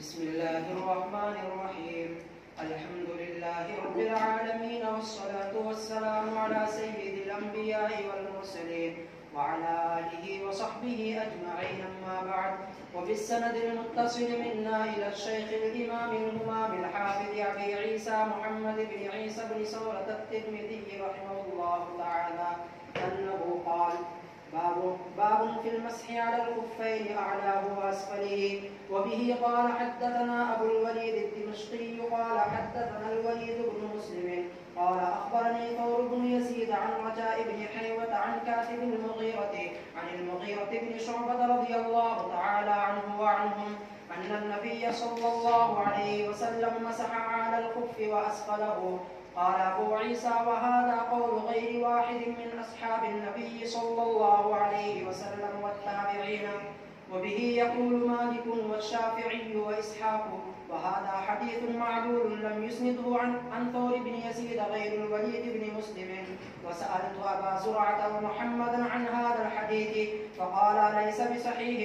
بسم الله الرحمن الرحيم. الحمد لله رب العالمين، والصلاة والسلام على سيد الأنبياء والمرسلين وعلى آله وصحبه أجمعين، أما بعد. وبالسند المتصل منا إلى الشيخ الإمام الهمام الحافظ أبي عيسى محمد بن عيسى بن سورة الترمذي رحمه الله تعالى أنه قال: باب في المسح على الخفين أعلاه وأسفله. وبه قال حدثنا أبو الوليد الدمشقي قال حدثنا الوليد بن مسلم قال أخبرني ثور بن يزيد عن رجاء بن حيوة عن كاتب عن المغيرة بن شعبة رضي الله تعالى عنه وعنهم أن النبي صلى الله عليه وسلم مسح على الخف وأسفله. قال أبو عيسى: وهذا قول غير واحد من أصحاب النبي صلى الله عليه وسلم والتابعين. وبه يقول مالك والشافعي وإسحاق، وهذا حديث معلول لم يسنده عن ثور بن يزيد غير الوليد بن مسلم. وسألت أبا زرعة ومحمدا عن هذا الحديث فقال: ليس بصحيح،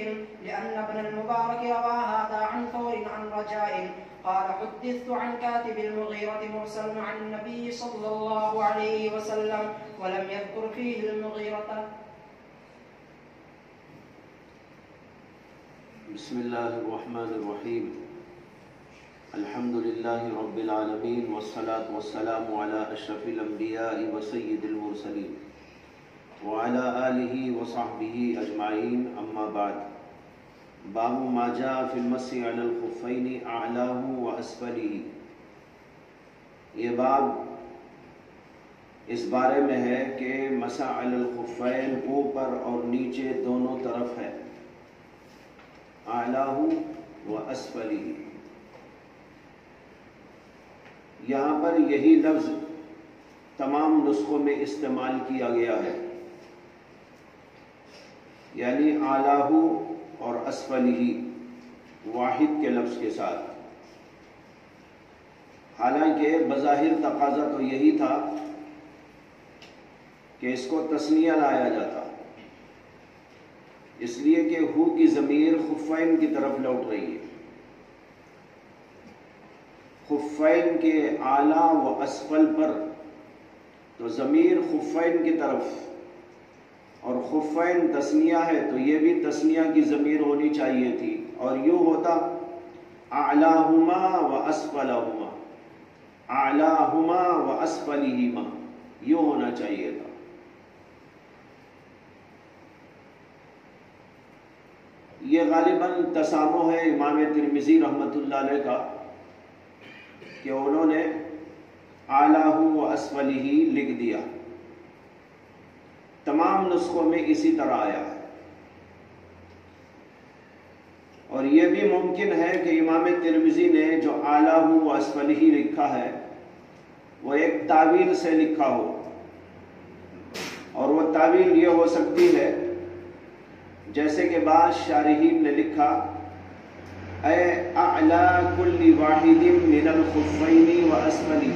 لأن ابن المبارك روى هذا عن ثور عن رجاء. قال: حدثت عن كاتب المغيرة مرسل عن النبي صلى الله عليه وسلم ولم يذكر فيه المغيرة. بسم الله الرحمن الرحيم. الحمد لله رب العالمين، والصلاة والسلام على أشرف الأنبياء وسيد المرسلين وعلى آله وصحبه أجمعين، أما بعد. باب ما جاء في المسح على الخفين أعلاه وأسفله. یہ باب اس بارے میں ہے کہ مسح علی الخفین اوپر اور نیچے دونوں طرف ہے، اعلاہ و اسفلہ. یہاں پر یہی لفظ تمام نسخوں میں استعمال کیا گیا ہے، یعنی اعلاہ اور اسفلہ واحد کے لفظ کے ساتھ. حالانکہ بظاہر تقاضا تو یہی تھا کہ اس کو تثنیہ لایا جاتا، اس لیے کہ ہو کی ضمیر خفین کی طرف لوٹ رہی ہے. خفین کے اعلیٰ و اسفل پر تو ضمیر خفین کی طرف، اور خفین تثنیہ ہے تو یہ بھی تثنیہ کی ضمیر ہونی چاہیے تھی، اور یوں ہوتا اعلیٰہما و اسفلہما، اعلیٰہما و اسفلہما، یوں ہونا چاہیے تھا. یہ غالباً تسامح ہے امام ترمذی رحمۃ اللہ علیہ کا کہ انہوں نے اعلیٰ و اسفلہ لکھ دیا. تمام نسخوں میں اسی طرح آیا ہے. اور یہ بھی ممکن ہے کہ امام ترمذی نے جو اعلیٰ و اسفلہ لکھا ہے وہ ایک تعویل سے لکھا ہو، اور وہ تعویل یہ ہو سکتی ہے جیسے کہ بعض شارحین نے لکھا: اے اعلی کل واحد من الخفین و اسفلہ،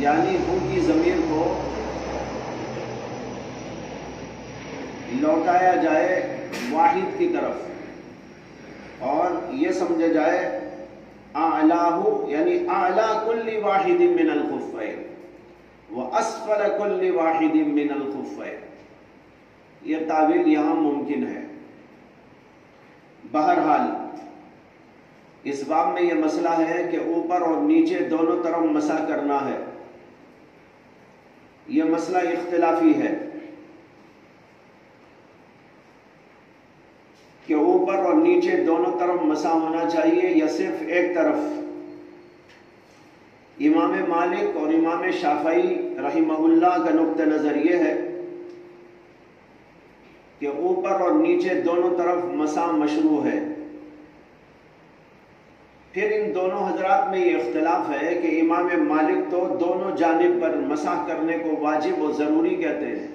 یعنی ہو کی ضمیر کو لوٹایا جائے واحد کی طرف، اور یہ سمجھا جائے اعلاہ یعنی اعلی کل واحد من الخفین و اسفل کل واحد من الخفین. یہ تعویل یہاں ممکن ہے. بہرحال اس باب میں یہ مسئلہ ہے کہ اوپر اور نیچے دونوں طرف مسح کرنا ہے. یہ مسئلہ اختلافی ہے کہ اوپر اور نیچے دونوں طرف مسح ہونا چاہیے یا صرف ایک طرف. امام مالک اور امام شافعی رحمہ اللہ کا نقطہ نظر یہ ہے کہ اوپر اور نیچے دونوں طرف مسح مشروع ہے. پھر ان دونوں حضرات میں یہ اختلاف ہے کہ امام مالک تو دونوں جانب پر مسح کرنے کو واجب و ضروری کہتے ہیں،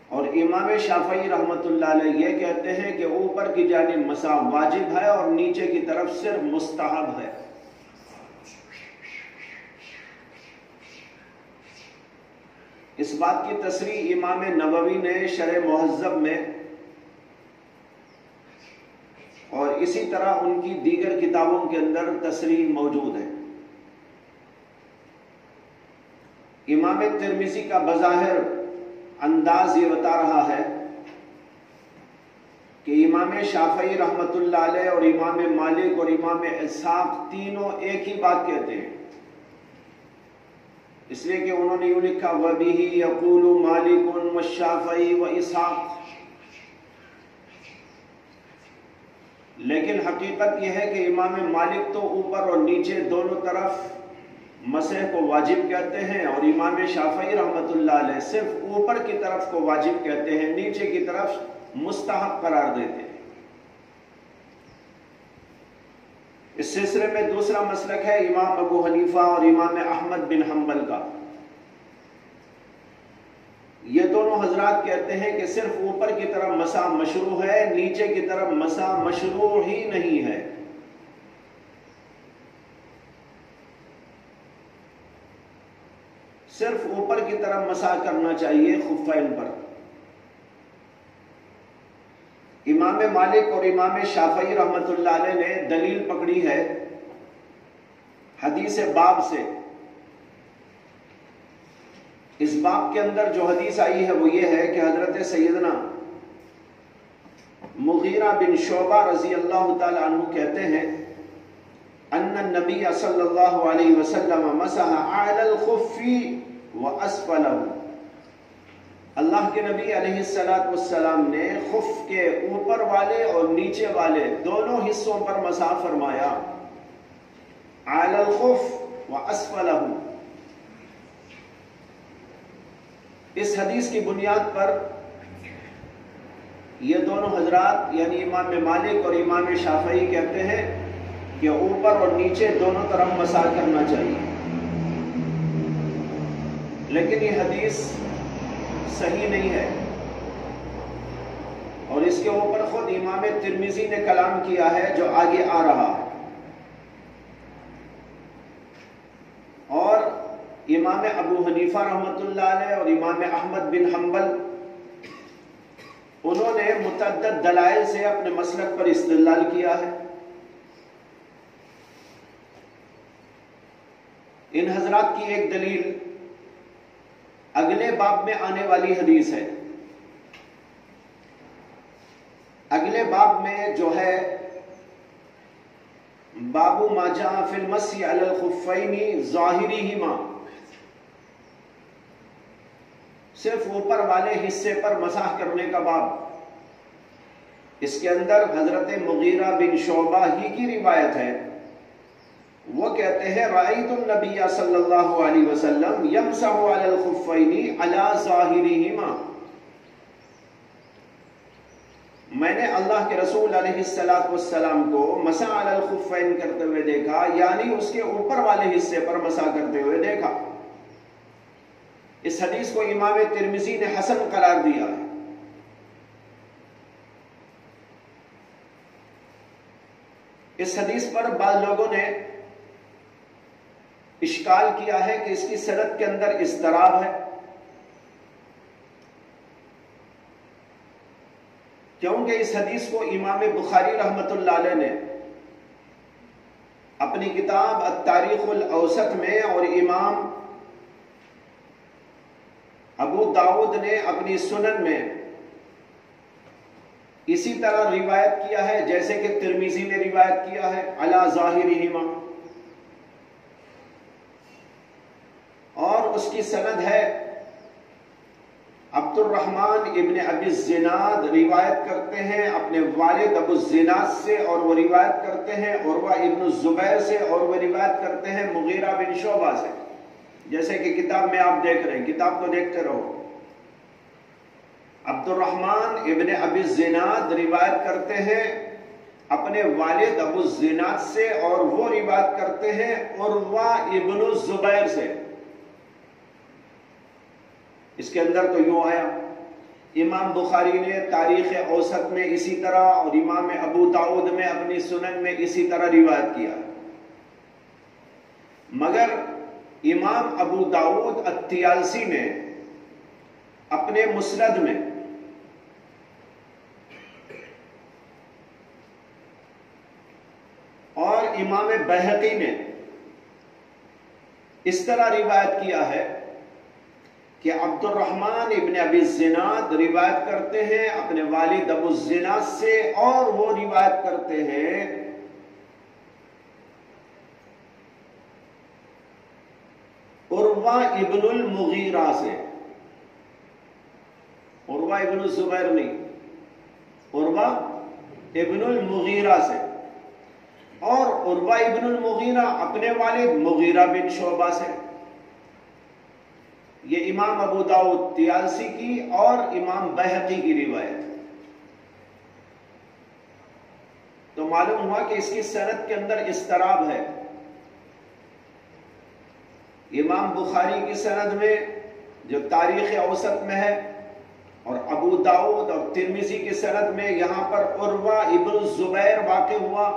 اور امام شافعی رحمۃ اللہ علیہ یہ کہتے ہیں کہ اوپر کی جانب مسح واجب ہے اور نیچے کی طرف صرف مستحب ہے. اس بات کی تصریح امام نووی نے شرح مہذب میں اسی طرح ان کی دیگر کتابوں کے اندر تصریح موجود ہے۔ امام ترمذی کا بظاہر انداز یہ بتا رہا ہے کہ امام شافعی رحمۃ اللہ علیہ اور امام مالک اور امام اسحاق تینوں ایک ہی بات کہتے ہیں، اس لیے کہ انہوں نے یوں لکھا وَبِهِ يَقُولُ مَالِكٌ وَالشَّافَعِي وَإِسْحَاقُ، لیکن حقیقت یہ ہے کہ امام مالک تو اوپر اور نیچے دونوں طرف مسح کو واجب کہتے ہیں، اور امام شافعی رحمۃ اللہ علیہ صرف اوپر کی طرف کو واجب کہتے ہیں، نیچے کی طرف مستحب قرار دیتے ہیں۔ اس سلسلے میں دوسرا مسلک ہے امام ابو حنیفہ اور امام احمد بن حنبل کا۔ یہ دونوں حضرات کہتے ہیں کہ صرف اوپر کی طرف مسح مشروع ہے، نیچے کی طرف مسح مشروع ہی نہیں ہے۔ صرف اوپر کی طرف مسح کرنا چاہیے خفین پر۔ امام مالک اور امام شافعی رحمۃ اللہ علیہ نے دلیل پکڑی ہے حدیث باب سے۔ اس باب کے اندر جو حدیث آئی ہے وہ یہ ہے کہ حضرت سیدنا مغیرہ بن شعبہ رضی اللہ تعالی عنہ کہتے ہیں ان النبی صلی اللہ علیہ وسلم مسح اعلی الخف واسفلہ، اللہ کے نبی علیہ السلام نے خف کے اوپر والے اور نیچے والے دونوں حصوں پر مسح فرمایا، اعلی الخف واسفلہ۔ اس حدیث کی بنیاد پر یہ دونوں حضرات یعنی امام مالک اور امام شافعی کہتے ہیں کہ اوپر اور نیچے دونوں طرف مسح کرنا چاہیے، لیکن یہ حدیث صحیح نہیں ہے، اور اس کے اوپر خود امام ترمذی نے کلام کیا ہے جو آگے آ رہا ہے۔ اور امام ابو حنیفہ رحمۃ اللہ علیہ اور امام احمد بن حنبل انہوں نے متعدد دلائل سے اپنے مسلک پر استدلال کیا ہے۔ ان حضرات کی ایک دلیل اگلے باب میں آنے والی حدیث ہے۔ اگلے باب میں جو ہے باب ما جاء فی المسح علی الخفین ظاہریہما، صرف اوپر والے حصے پر مسح کرنے کا باب۔ اس کے اندر حضرت مغیرہ بن شعبہ ہی کی روایت ہے، وہ کہتے ہیں رأیت النبی صلی اللہ علیہ وسلم یمسح علی الخفین علی ظاہرہما، میں نے اللہ کے رسول علیہ السلام کو مسح علی الخفین کرتے ہوئے دیکھا، یعنی اس کے اوپر والے حصے پر مسح کرتے ہوئے دیکھا۔ اس حدیث کو امام ترمذی نے حسن قرار دیا ہے۔ اس حدیث پر بعض لوگوں نے اشکال کیا ہے کہ اس کی سند کے اندر اضطراب ہے، کیونکہ اس حدیث کو امام بخاری رحمۃ اللہ علیہ نے اپنی کتاب التاریخ الاوسط میں اور امام ابو داؤد نے اپنی سنن میں اسی طرح روایت کیا ہے جیسے کہ ترمذی نے روایت کیا ہے علی ظاہرہما، اور اس کی سند ہے عبد الرحمن ابن ابی الزناد روایت کرتے ہیں اپنے والد ابو الزناد سے، اور وہ روایت کرتے ہیں عروہ ابن الزبیر سے، اور وہ روایت کرتے ہیں مغیرہ بن شعبہ سے، جیسے کہ کتاب میں آپ دیکھ رہے ہیں، کتاب کو دیکھتے رہو۔ عبد الرحمن ابن ابی الزناد روایت کرتے ہیں اپنے والد ابو الزناد سے، اور وہ روایت کرتے ہیں عروہ ابن الزبیر سے۔ اس کے اندر تو یوں آیا، امام بخاری نے تاریخ اوسط میں اسی طرح، اور امام ابو داؤد میں اپنی سنن میں اسی طرح روایت کیا، مگر امام ابو داؤد الطیالسی نے اپنے مسند میں امام بہقی نے اس طرح روایت کیا ہے کہ عبد الرحمن ابن ابی الزناد روایت کرتے ہیں اپنے والد ابو الزناد سے، اور وہ روایت کرتے ہیں عروہ ابن المغیرہ سے، عروہ ابن الزبیر نہیں، عروہ ابن المغیرہ سے، اور عروہ ابن المغیرہ اپنے والد مغیرہ بن شعبہ سے۔ یہ امام ابو داؤد طیالسی کی اور امام بہقی کی روایت۔ تو معلوم ہوا کہ اس کی سند کے اندر اضطراب ہے۔ امام بخاری کی سند میں جو تاریخ اوسط میں ہے، اور ابو داؤد اور ترمذی کی سند میں یہاں پر عروہ ابن الزبیر واقع ہوا،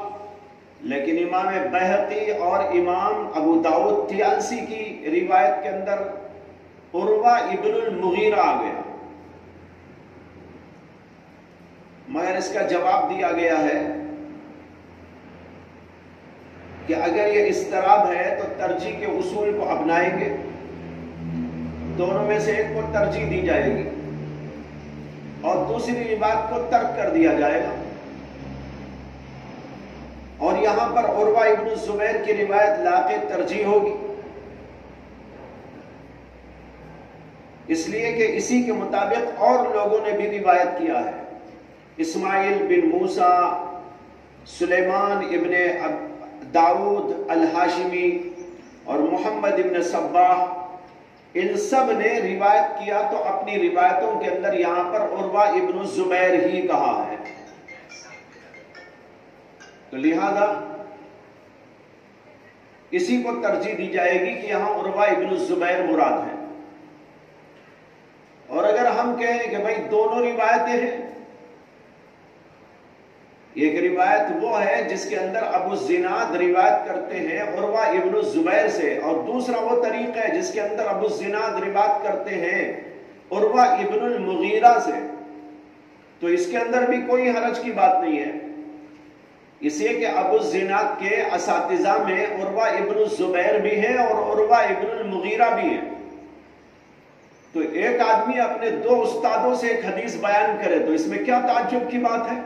لیکن امام بہقی اور امام ابو داؤد طیالسی کی روایت کے اندر عروہ ابن المغیرہ آ گیا۔ مگر اس کا جواب دیا گیا ہے کہ اگر یہ اضطراب ہے تو ترجیح کے اصول کو اپنائیں گے، دونوں میں سے ایک کو ترجیح دی جائے گی اور دوسری روایت کو ترک کر دیا جائے گا۔ اور یہاں پر عروہ ابن الزبیر کی روایت لاقِ ترجیح ہوگی، اس لیے کہ اسی کے مطابق اور لوگوں نے بھی روایت کیا ہے۔ اسماعیل بن موسیٰ، سلیمان ابن داؤد الہاشمی اور محمد ابن صباح، ان سب نے روایت کیا تو اپنی روایتوں کے اندر یہاں پر عروہ ابن الزبیر ہی کہا ہے۔ تو لہذا اسی کو ترجیح دی جائے گی کہ یہاں عروہ ابن الزبیر مراد ہے۔ اور اگر ہم کہیں کہ بھائی دونوں روایتیں ہیں، ایک روایت وہ ہے جس کے اندر ابو الزناد روایت کرتے ہیں عروہ ابن الزبیر سے، اور دوسرا وہ طریقہ ہے جس کے اندر ابو الزناد روایت کرتے ہیں عروہ ابن المغیرہ سے، تو اس کے اندر بھی کوئی حرج کی بات نہیں ہے، اس لیے کہ ابو الزناد کے اساتذہ میں عروہ ابن الزبیر بھی ہیں اور عروہ ابن المغیرہ بھی ہیں۔ تو ایک آدمی اپنے دو استادوں سے ایک حدیث بیان کرے تو اس میں کیا تعجب کی بات ہے؟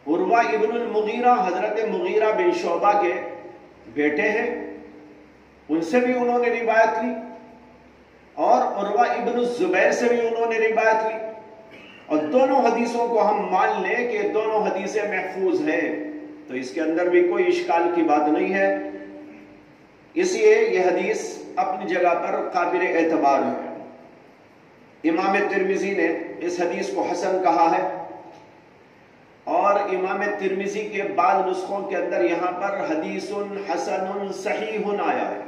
عروہ ابن المغیرہ حضرت مغیرہ بن شعبہ کے بیٹے ہیں، ان سے بھی انہوں نے روایت لی، اور عروہ ابن الزبیر سے بھی انہوں نے روایت لی، اور دونوں حدیثوں کو ہم مان لیں کہ دونوں حدیثیں محفوظ ہیں، تو اس کے اندر بھی کوئی اشکال کی بات نہیں ہے۔ اس لیے یہ حدیث اپنی جگہ پر قابل اعتبار ہے۔ امام ترمذی نے اس حدیث کو حسن کہا ہے، اور امام ترمذی کے بعض نسخوں کے اندر یہاں پر حدیث حسن صحیح آیا ہے،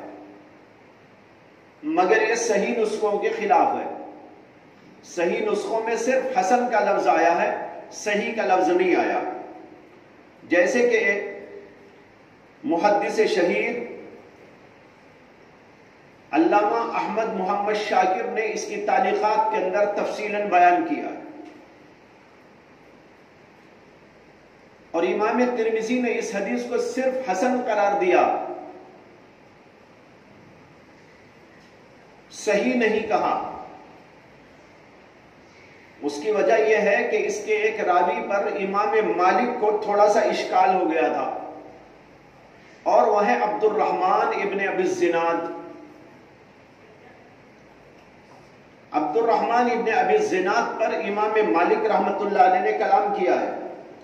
مگر یہ صحیح نسخوں کے خلاف ہے۔ صحیح نسخوں میں صرف حسن کا لفظ آیا ہے، صحیح کا لفظ نہیں آیا۔ جیسے کہ محدث شہیر علامہ احمد محمد شاکر نے اس کی تعلیقات کے اندر تفصیلاً بیان کیا، اور امام ترمذی نے اس حدیث کو صرف حسن قرار دیا، صحیح نہیں کہا۔ اس کی وجہ یہ ہے کہ اس کے ایک راوی پر امام مالک کو تھوڑا سا اشکال ہو گیا تھا، اور وہ ہے عبد الرحمن ابن ابی الزناد۔ عبد الرحمن ابن ابی الزناد پر امام مالک رحمۃ اللہ علیہ نے کلام کیا ہے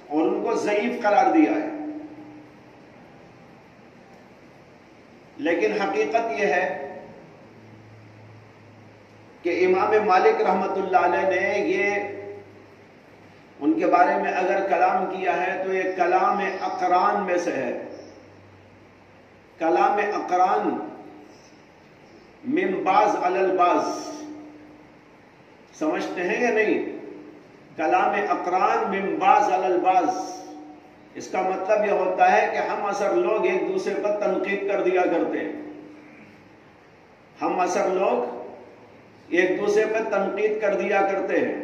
اور ان کو ضعیف قرار دیا ہے، لیکن حقیقت یہ ہے کہ امام مالک رحمۃ اللہ علیہ نے یہ ان کے بارے میں اگر کلام کیا ہے تو یہ کلام اقران میں سے ہے۔ کلام اقران من بعض علی البعض، سمجھتے ہیں یا نہیں؟ کلام اقران من بعض علی البعض، اس کا مطلب یہ ہوتا ہے کہ ہم اثر لوگ ایک دوسرے پر تنقید کر دیا کرتے ہیں، ہم اثر لوگ ایک دوسرے پر تنقید کر دیا کرتے ہیں،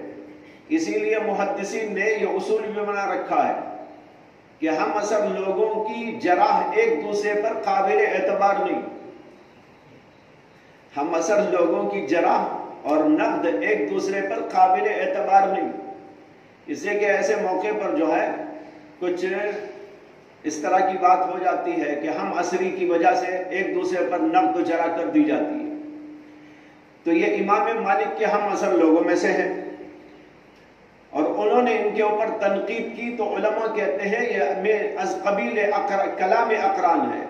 اسی لیے محدثین نے یہ اصول بھی بنا رکھا ہے کہ ہم اثر لوگوں کی جرح ایک دوسرے پر قابل اعتبار نہیں، ہم اثر لوگوں کی جرح اور نقد ایک دوسرے پر قابل اعتبار نہیں، اس لیے کہ ایسے موقع پر جو ہے کچھ اس طرح کی بات ہو جاتی ہے کہ ہم عصری کی وجہ سے ایک دوسرے پر نقد و جرح کر دی جاتی ہے۔ تو یہ امام مالک کے ہم اثر لوگوں میں سے ہیں، اور انہوں نے ان کے اوپر تنقید کی تو علماء کہتے ہیں یہ از قبیل کلام اقران ہے،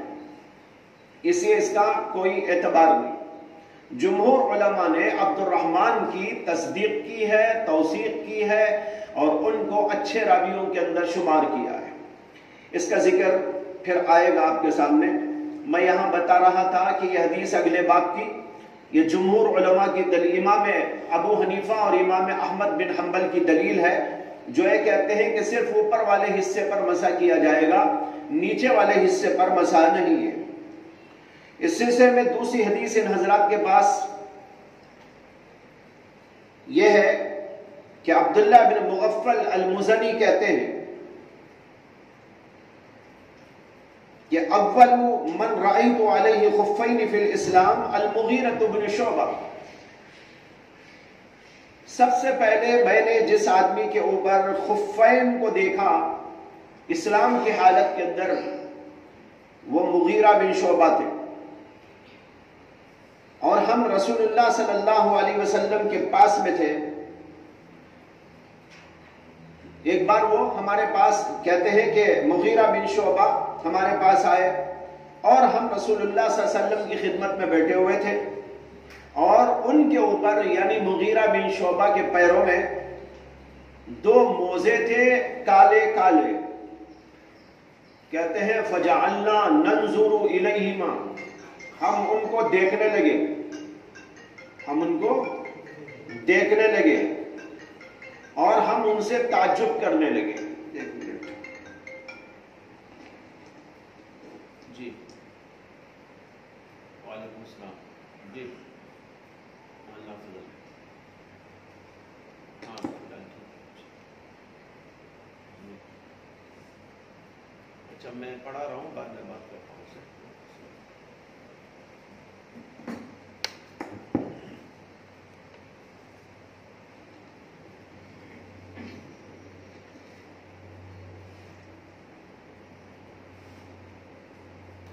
اس لیے اس کا کوئی اعتبار نہیں۔ جمہور علماء نے عبد الرحمن کی تصدیق کی ہے، توثیق کی ہے، اور ان کو اچھے راویوں کے اندر شمار کیا ہے۔ اس کا ذکر پھر آئے گا آپ کے سامنے۔ میں یہاں بتا رہا تھا کہ یہ حدیث اگلے باب کی، یہ جمہور علماء کی دلیل، امام ابو حنیفہ اور امام احمد بن حنبل کی دلیل ہے، جو یہ کہتے ہیں کہ صرف اوپر والے حصے پر مسح کیا جائے گا، نیچے والے حصے پر مسح نہیں ہے۔ اس سلسلے میں دوسری حدیث ان حضرات کے پاس یہ ہے کہ عبداللہ بن مغفل المزنی کہتے ہیں کہ اول من رأیت علیہ خفین فی الاسلام المغیرۃ بن شعبہ، سب سے پہلے میں نے جس آدمی کے اوپر خفین کو دیکھا اسلام کی حالت کے اندر وہ مغیرہ بن شعبہ تھے، اور ہم رسول اللہ صلی اللہ علیہ وسلم کے پاس میں تھے۔ ایک بار وہ ہمارے پاس، کہتے ہیں کہ مغیرہ بن شعبہ ہمارے پاس آئے اور ہم رسول اللہ صلی اللہ علیہ وسلم کی خدمت میں بیٹھے ہوئے تھے، اور ان کے اوپر یعنی مغیرہ بن شعبہ کے پیروں میں دو موزے تھے کالے کالے، کہتے ہیں فجعلنا ننظر الیہما، ہم ان کو دیکھنے لگے، ہم ان کو دیکھنے لگے اور ہم ان سے تعجب کرنے لگے۔ ایک منٹ جی، وعلیکم السلام جی، اللہ فضل، ہاں اچھا میں پڑھا رہا ہوں، بعد میں بات کرتا ہوں سے۔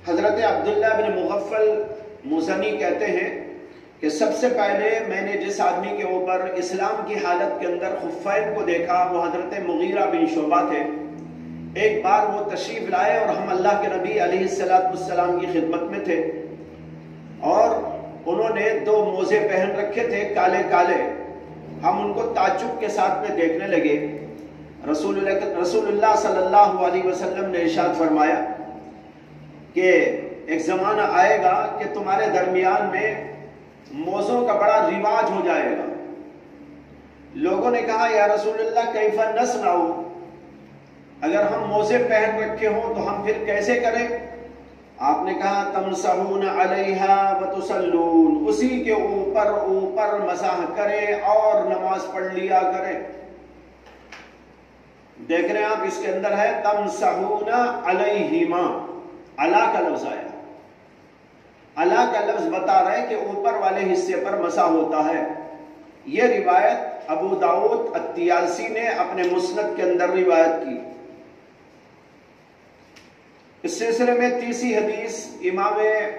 حضرت عبداللہ بن مغفل مزنی کہتے ہیں کہ سب سے پہلے میں نے جس آدمی کے اوپر اسلام کی حالت کے اندر خفین کو دیکھا وہ حضرت مغیرہ بن شعبہ تھے۔ ایک بار وہ تشریف لائے اور ہم اللہ کے نبی علیہ السلام کی خدمت میں تھے، اور انہوں نے دو موزے پہن رکھے تھے کالے کالے، ہم ان کو تعجب کے ساتھ میں دیکھنے لگے۔ رسول اللہ صلی اللہ علیہ وسلم نے ارشاد فرمایا کہ ایک زمانہ آئے گا کہ تمہارے درمیان میں موزوں کا بڑا رواج ہو جائے گا۔ لوگوں نے کہا یا رسول اللہ کیف نصنع، اگر ہم موزے پہن رکھے ہوں تو ہم پھر کیسے کریں؟ آپ نے کہا تمسحون علیہا وتصلون، اسی کے اوپر مسح کرے اور نماز پڑھ لیا کرے۔ دیکھ رہے ہیں آپ، اس کے اندر ہے تمسحون علیہما، علا کا لفظ آیا، علا کا لفظ بتا رہے کہ اوپر والے حصے پر مسح ہوتا ہے۔ یہ روایت ابو داؤد الطیالسی نے اپنے مسند کے اندر روایت کی۔ اس سلسلے میں تیسری حدیث امام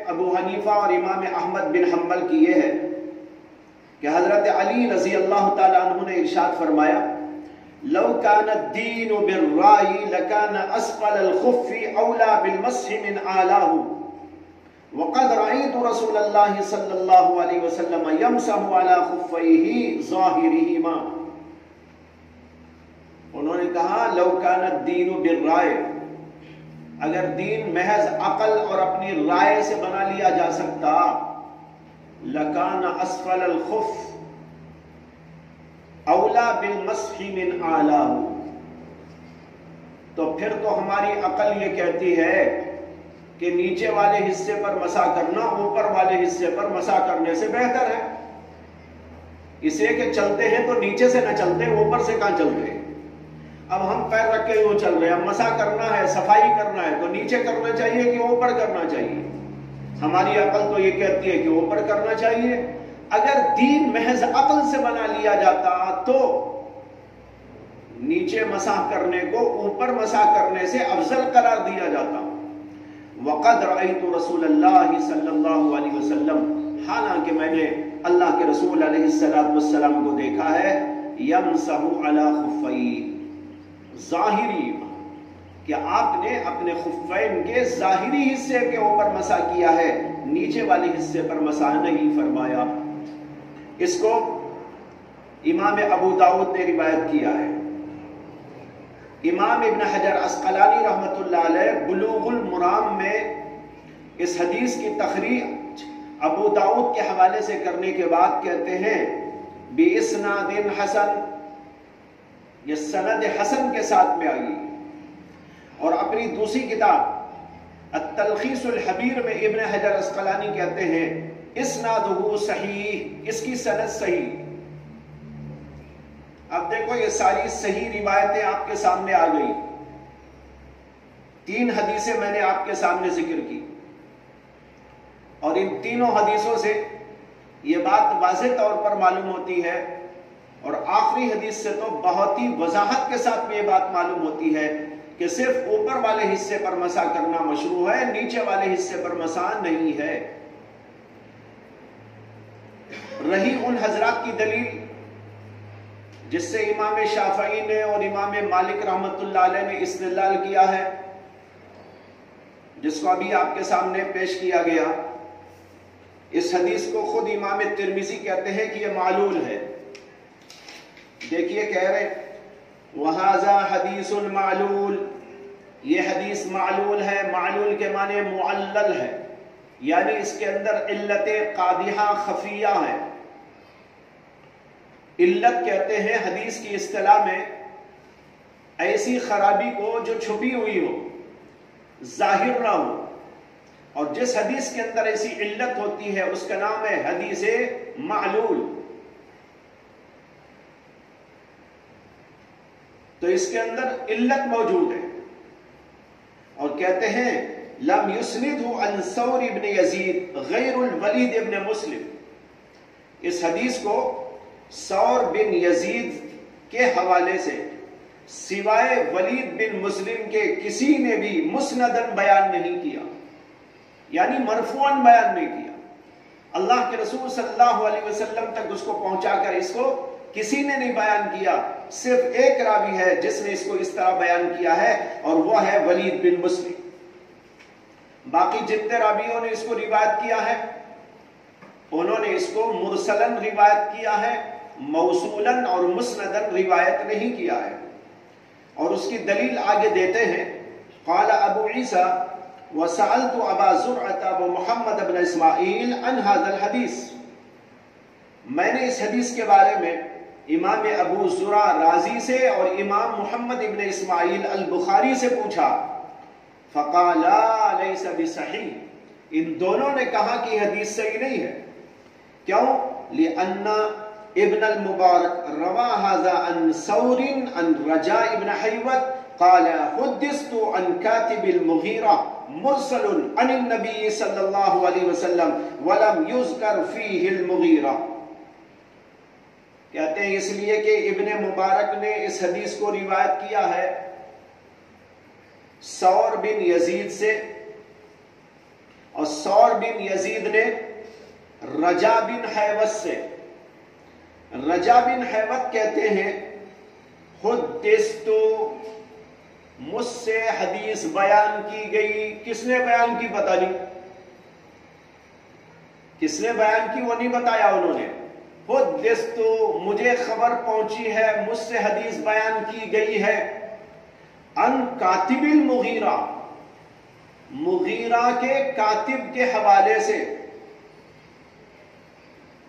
ابو حنیفہ اور امام احمد بن حنبل کی یہ ہے کہ حضرت علی رضی اللہ تعالی عنہ نے ارشاد فرمایا لو كان الدين بالرأي لكان اسفل الخف اولى بالمسح من اعلاه وقد رأيت رسول الله صلى الله عليه وسلم يمسح على خفيه ظاهرهما۔ انہوں نے کہا لو كان الدين بالرأي، اگر دین محض عقل اور اپنی رائے سے بنا لیا جا سکتا، لکان اسفل الخف اولا بالمسح من اعلیٰ، تو پھر تو ہماری عقل یہ کہتی ہے کہ نیچے والے حصے پر مسح کرنا اوپر والے حصے پر مسح کرنے سے بہتر ہے۔ اسے کہ چلتے ہیں تو نیچے سے نہ چلتے، اوپر سے کہاں چلتے ہیں۔ اب ہم پیر رکھ کے وہ چل رہے ہیں، اب مسح کرنا ہے، صفائی کرنا ہے تو نیچے کرنا چاہیے کہ اوپر کرنا چاہیے؟ ہماری عقل تو یہ کہتی ہے کہ اوپر کرنا چاہیے۔ اگر دین محض عقل سے بنا لیا جاتا تو نیچے مسح کرنے کو اوپر مسح کرنے سے افضل قرار دیا جاتا۔ وقد رأيت رسول اللہ صلی اللہ علیہ وسلم، حالانکہ میں نے اللہ کے رسول علیہ السلام کو دیکھا ہے، یمسح علی خفیہ، ظاہری، کہ آپ نے اپنے خفین کے ظاہری حصے کے اوپر مسح کیا ہے، نیچے والے حصے پر مسح نہیں فرمایا۔ اس کو امام ابو داؤد نے روایت کیا ہے۔ امام ابن حجر عسقلانی رحمۃ اللہ علیہ بلوغ المرام میں اس حدیث کی تخریج ابو داؤد کے حوالے سے کرنے کے بعد کہتے ہیں بِإِسْنَادٍ حسن، یہ سند حسن کے ساتھ میں آئی۔ اور اپنی دوسری کتاب التلخیص الحبیر میں ابن حجر عسقلانی کہتے ہیں اسنادہ صحیح، اس کی سند صحیح۔ اب دیکھو یہ ساری صحیح روایتیں آپ کے سامنے آ گئی، 3 حدیثیں میں نے آپ کے سامنے ذکر کی، اور ان تینوں حدیثوں سے یہ بات واضح طور پر معلوم ہوتی ہے، اور آخری حدیث سے تو بہت ہی وضاحت کے ساتھ میں یہ بات معلوم ہوتی ہے کہ صرف اوپر والے حصے پر مسح کرنا مشروع ہے، نیچے والے حصے پر مسح نہیں ہے۔ رہی ان حضرات کی دلیل جس سے امام شافعی نے اور امام مالک رحمۃ اللہ علیہ نے استدلال کیا ہے، جس کو ابھی آپ کے سامنے پیش کیا گیا، اس حدیث کو خود امام ترمذی کہتے ہیں کہ یہ معلول ہے۔ دیکھیے کہہ رہے وَهَذَا حَدِيثٌ مَعْلُولٌ، یہ حدیث معلول ہے، معلول کے معنی معلل ہے، یعنی اس کے اندر علت قادحہ خفیہ ہے۔ علت کہتے ہیں حدیث کی اصطلاح میں ایسی خرابی کو جو چھپی ہوئی ہو، ظاہر نہ ہو، اور جس حدیث کے اندر ایسی علت ہوتی ہے اس کا نام ہے حدیث معلول۔ تو اس کے اندر علت موجود ہے، اور کہتے ہیں لم یسندہ عن ثور ابن یزید غیر الولید ابن مسلم، اس حدیث کو ثور بن یزید کے حوالے سے سوائے ولید بن مسلم کے کسی نے بھی مسندن بیان نہیں کیا، یعنی مرفوعاً بیان نہیں کیا۔ اللہ کے رسول صلی اللہ علیہ وسلم تک اس کو پہنچا کر اس کو کسی نے نہیں بیان کیا، صرف ایک راوی ہے جس نے اس کو اس طرح بیان کیا ہے، اور وہ ہے ولید بن مسلم۔ باقی جتنے راویوں نے اس کو روایت کیا ہے انہوں نے اس کو مرسلن روایت کیا ہے، موصولن اور مسندن روایت نہیں کیا ہے۔ اور اس کی دلیل آگے دیتے ہیں، قال ابو عیسیٰ وسألت ابا زرعة ومحمد بن اسماعیل عن هذا الحدیث، میں نے اس حدیث کے بارے میں امام ابو زرع رازی سے اور امام محمد ابن اسماعیل البخاری سے پوچھا، فقالا لیس بصحیح، ان دونوں نے کہا کہ حدیث صحیح نہیں ہے۔ کیوں؟ لأن ابن المبارک روا هذا عن ثور عن رجاء ابن حیوت قال حدثت عن کاتب المغیرہ مرسل عن النبی صلی اللہ علیہ وسلم ولم یذکر فیہ المغیرہ، کہتے ہیں اس لیے کہ ابن مبارک نے اس حدیث کو روایت کیا ہے ثور بن یزید سے، اور ثور بن یزید نے رجا بن حیوت سے۔ رجا بن حیوت کہتے ہیں حدثت، مجھ سے حدیث بیان کی گئی، کس نے بیان کی پتہ نہیں، کس نے بیان کی وہ نہیں بتایا انہوں نے۔ حدثت، مجھے خبر پہنچی ہے، مجھ سے حدیث بیان کی گئی ہے، ان کاتب المغیرہ، مغیرہ کے کاتب کے حوالے سے۔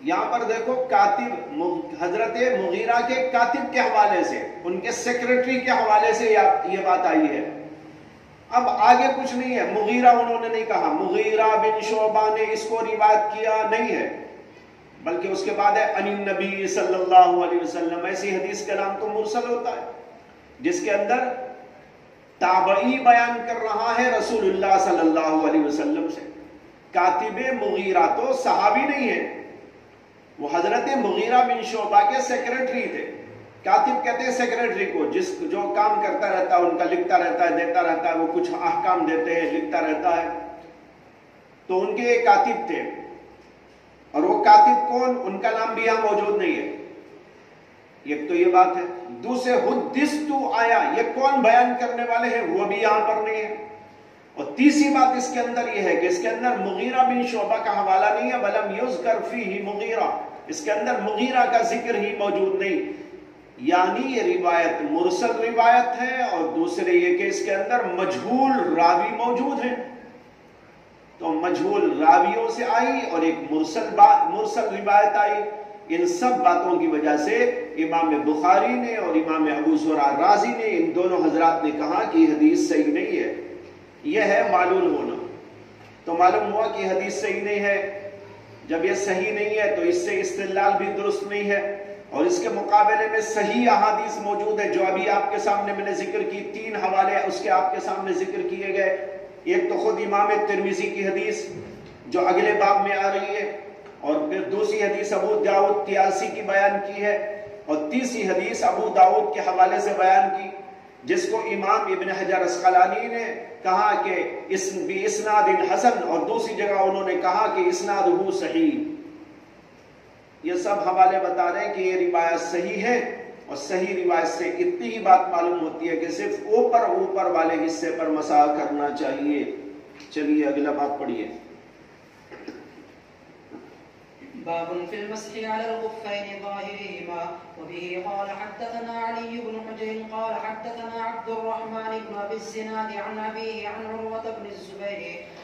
یہاں پر دیکھو کاتب حضرت مغیرہ کے کاتب کے حوالے سے، ان کے سیکریٹری کے حوالے سے یہ بات آئی ہے۔ اب آگے کچھ نہیں ہے، مغیرہ انہوں نے نہیں کہا، مغیرہ بن شعبہ نے اس کو روایت کیا نہیں ہے، بلکہ اس کے بعد ہے عن النبی صلی اللہ علیہ وسلم۔ ایسی حدیث کا نام تو مرسل ہوتا ہے۔ جس کے اندر تابعی بیان کر رہا ہے رسول اللہ صلی اللہ علیہ وسلم سے. کاتب مغیرہ تو صحابی نہیں ہے، وہ حضرت مغیرہ بن شعبہ کے سیکریٹری تھے. کاتب کہتے ہیں سیکریٹری کو، جو کام کرتا رہتا ہے، ان کا لکھتا رہتا ہے، دیتا رہتا ہے، وہ کچھ احکام دیتے ہیں، لکھتا رہتا ہے. تو ان کے ایک کاتب تھے، اور وہ کاتب کون، ان کا نام بھی یہاں موجود نہیں ہے. ایک تو یہ بات ہے. دوسرے حدثت آیا، یہ کون بیان کرنے والے ہیں، وہ بھی یہاں پر نہیں ہے. اور تیسری بات اس کے اندر یہ ہے کہ اس کے اندر مغیرہ بن شعبہ کا حوالہ نہیں ہے. ولم یذکر فیہ مغیرہ، اس کے اندر مغیرہ کا ذکر ہی موجود نہیں. یعنی یہ روایت مرسل روایت ہے. اور دوسرے یہ کہ اس کے اندر مجہول راوی موجود ہیں. تو مجہول راویوں سے آئی اور ایک مرسل روایت آئی. ان سب باتوں کی وجہ سے امام بخاری نے اور امام ابو زرع رازی نے، ان دونوں حضرات نے کہا کہ یہ حدیث صحیح نہیں ہے. یہ ہے معلول ہونا. تو معلوم ہوا کہ حدیث صحیح نہیں ہے. جب یہ صحیح نہیں ہے تو اس سے استدلال بھی درست نہیں ہے. اور اس کے مقابلے میں صحیح احادیث موجود ہے، جو ابھی آپ کے سامنے میں نے ذکر کی. 3 حوالے اس کے آپ کے سامنے ذکر کیے گئے. ایک تو خود امام ترمذی کی حدیث جو اگلے باب میں آ رہی ہے، اور پھر دوسری حدیث ابو داؤد طیالسی کی بیان کی ہے، اور تیسری حدیث ابو داؤد کے حوالے سے بیان کی، جس کو امام ابن حجر اسقلانی نے کہا کہ اسناد حسن، اور دوسری جگہ انہوں نے کہا کہ اسنادہ صحیح. یہ سب حوالے بتا رہے ہیں کہ یہ روایت صحیح ہے. اور صحیح روایت سے اتنی ہی بات معلوم ہوتی ہے کہ صرف اوپر والے حصے پر مسح کرنا چاہیے. چلیے اگلا بات پڑھیے. باب في المسح على الخفين ظاهرهما. وبه قال حدثنا علي بن حجر قال حدثنا عبد الرحمن بن ابي الزناد عن ابيه عن عروة بن الزبير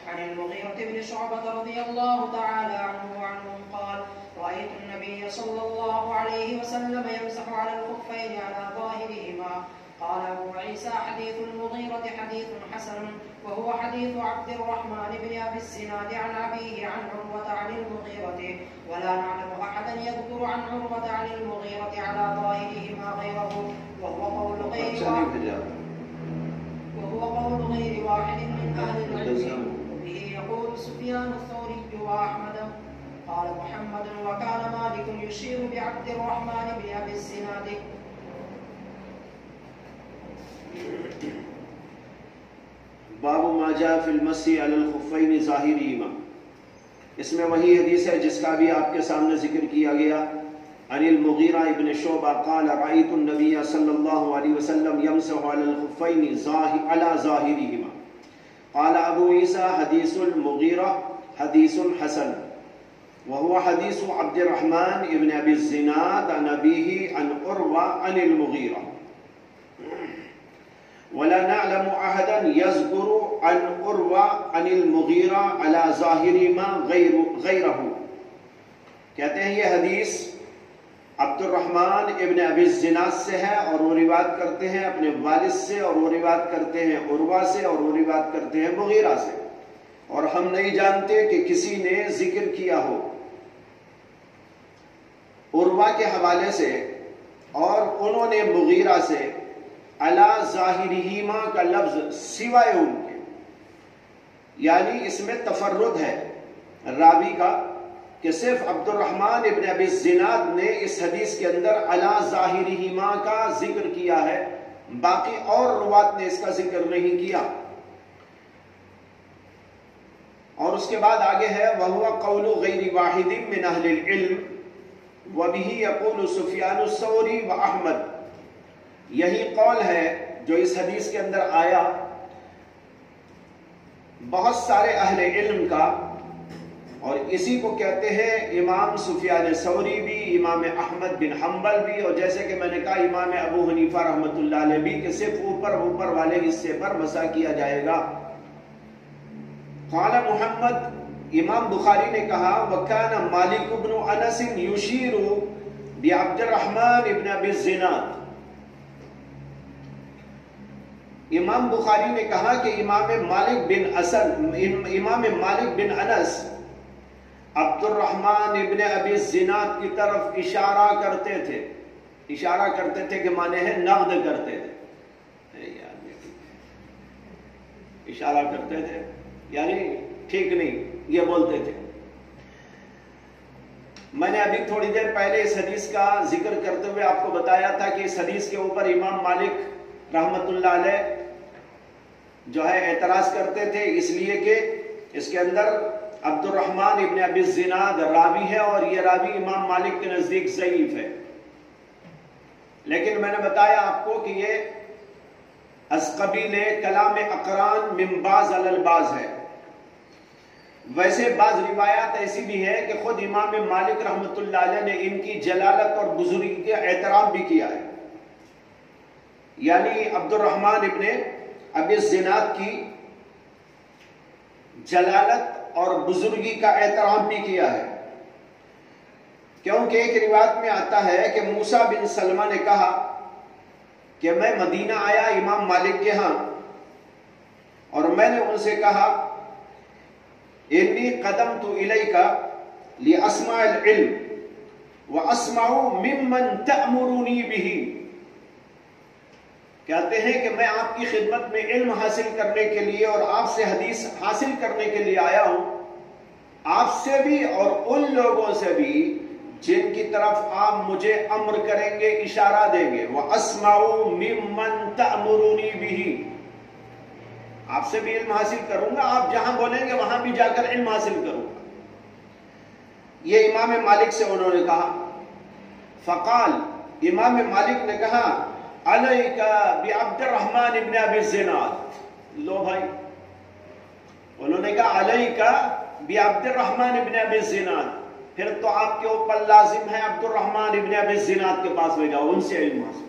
عن المغيرة بن شعبة رضي الله تعالى عنه وعنهم قال رأيت النبي صلى الله عليه وسلم يمسح على الخفين على ظاهرهما. قال أبو عيسى حديث المغيرة حديث حسن، وهو حديث عبد الرحمن بن أبي الزناد عن أبيه عن عروة عن المغيرة، ولا نعلم أحدا يذكر عن عروة عن المغيرة على ظاهرهما غيره، وهو قول غير واحد من أهل العلم. وبه يقول سفيان الثوري وأحمد. قال محمد وكان مالك يشير بعبد الرحمن بن أبي الزناد. باب ما جاء فی المسح علی الخفین ظاہرہما. اس میں وہی حدیث ہے جس کا بھی آپ کے سامنے ذکر کیا گیا. عن المغیرہ ابن شعبہ قال رأیت النبی صلی اللہ علیہ وسلم یمسح علی الخفین علی ظاہرہما. قال ابو عیسیٰ حدیث المغیرہ حدیث حسن، وهو حدیث عبد الرحمن ابن ابی الزناد عن ابیہ عن عروہ عن المغیرہ، ولا نعلم احدا يذكر عن عروة عن المغيرة على ظاهرهما غيره. کہتے ہیں یہ حدیث عبد الرحمن ابن ابی الزناد سے ہے، اور وہ روایت کرتے ہیں اپنے والد سے، اور وہ روایت کرتے ہیں عروہ سے، اور وہ روایت کرتے ہیں مغیرہ سے. اور ہم نہیں جانتے کہ کسی نے ذکر کیا ہو عروہ کے حوالے سے اور انہوں نے مغیرہ سے علی ظاہرہما کا لفظ سوائے ان کے، یعنی اس میں تفرد ہے راوی کا کہ صرف عبد الرحمن ابن ابی الزناد نے اس حدیث کے اندر علی ظاہرہما کا ذکر کیا ہے، باقی اور روات نے اس کا ذکر نہیں کیا. اور اس کے بعد آگے ہے وَهُوَ قَوْلُ غَيْرِ وَاحِدٍ مِّنْ أَهْلِ الْعِلْمِ وَبِهِ يَقُولُ سُفْيَانُ الثَّوْرِي وَأَحْمَدُ. یہی قول ہے جو اس حدیث کے اندر آیا بہت سارے اہل علم کا، اور اسی کو کہتے ہیں امام سفیان ثوری بھی، امام احمد بن حنبل بھی، اور جیسے کہ میں نے کہا امام ابو حنیفہ رحمۃ اللہ علیہ بھی، کہ صرف اوپر والے حصے پر مسح کیا جائے گا. قال محمد، امام بخاری نے کہا وَكَانَ مالک بن انس يشير بعبد الرحمن ابن ابی الزناد. امام بخاری نے کہا کہ امام مالک بن انس عبد الرحمن ابن ابی الزناد کی طرف اشارہ کرتے تھے. اشارہ کرتے تھے کہ معنی ہے نقد کرتے تھے. اشارہ کرتے تھے، یعنی ٹھیک نہیں یہ بولتے تھے۔ میں نے ابھی تھوڑی دیر پہلے اس حدیث کا ذکر کرتے ہوئے آپ کو بتایا تھا کہ اس حدیث کے اوپر امام مالک رحمت اللہ علیہ جو ہے اعتراض کرتے تھے، اس لیے کہ اس کے اندر عبد الرحمن ابن ابی الزناد راوی ہے اور یہ راوی امام مالک کے نزدیک ضعیف ہے۔ لیکن میں نے بتایا آپ کو کہ یہ از قبیل کلام اقران من بعض علی البعض ہے۔ ویسے بعض روایات ایسی بھی ہے کہ خود امام مالک رحمت اللہ علیہ نے ان کی جلالت اور بزرگی کا احترام بھی کیا ہے، یعنی عبد الرحمن ابن ابی الزناد کی جلالت اور بزرگی کا احترام بھی کیا ہے، کیونکہ ایک روایت میں آتا ہے کہ موسیٰ بن سلمہ نے کہا کہ میں مدینہ آیا امام مالک کے ہاں اور میں نے ان سے کہا انی قدمت الیک لاسمع العلم واسمع ممن تأمرنی بہ، کہتے ہیں کہ میں آپ کی خدمت میں علم حاصل کرنے کے لیے اور آپ سے حدیث حاصل کرنے کے لیے آیا ہوں، آپ سے بھی اور ان لوگوں سے بھی جن کی طرف آپ مجھے امر کریں گے، اشارہ دیں گے۔ وَأَسْمَعُ مِمَّن تَأْمُرُونِي بِهِ، آپ سے بھی علم حاصل کروں گا، آپ جہاں بولیں گے وہاں بھی جا کر علم حاصل کروں گا۔ یہ امام مالک سے انہوں نے کہا۔ فقال، امام مالک نے کہا علیک بعبد الرحمن ابن ابی الزناد، لو بھائی، انہوں نے کہا علیک بعبد الرحمن ابن ابی الزناد، پھر تو آپ کے اوپر لازم ہے عبد الرحمن ابن ابی الزناد کے پاس میں جاؤ، ان سے علم حاصل۔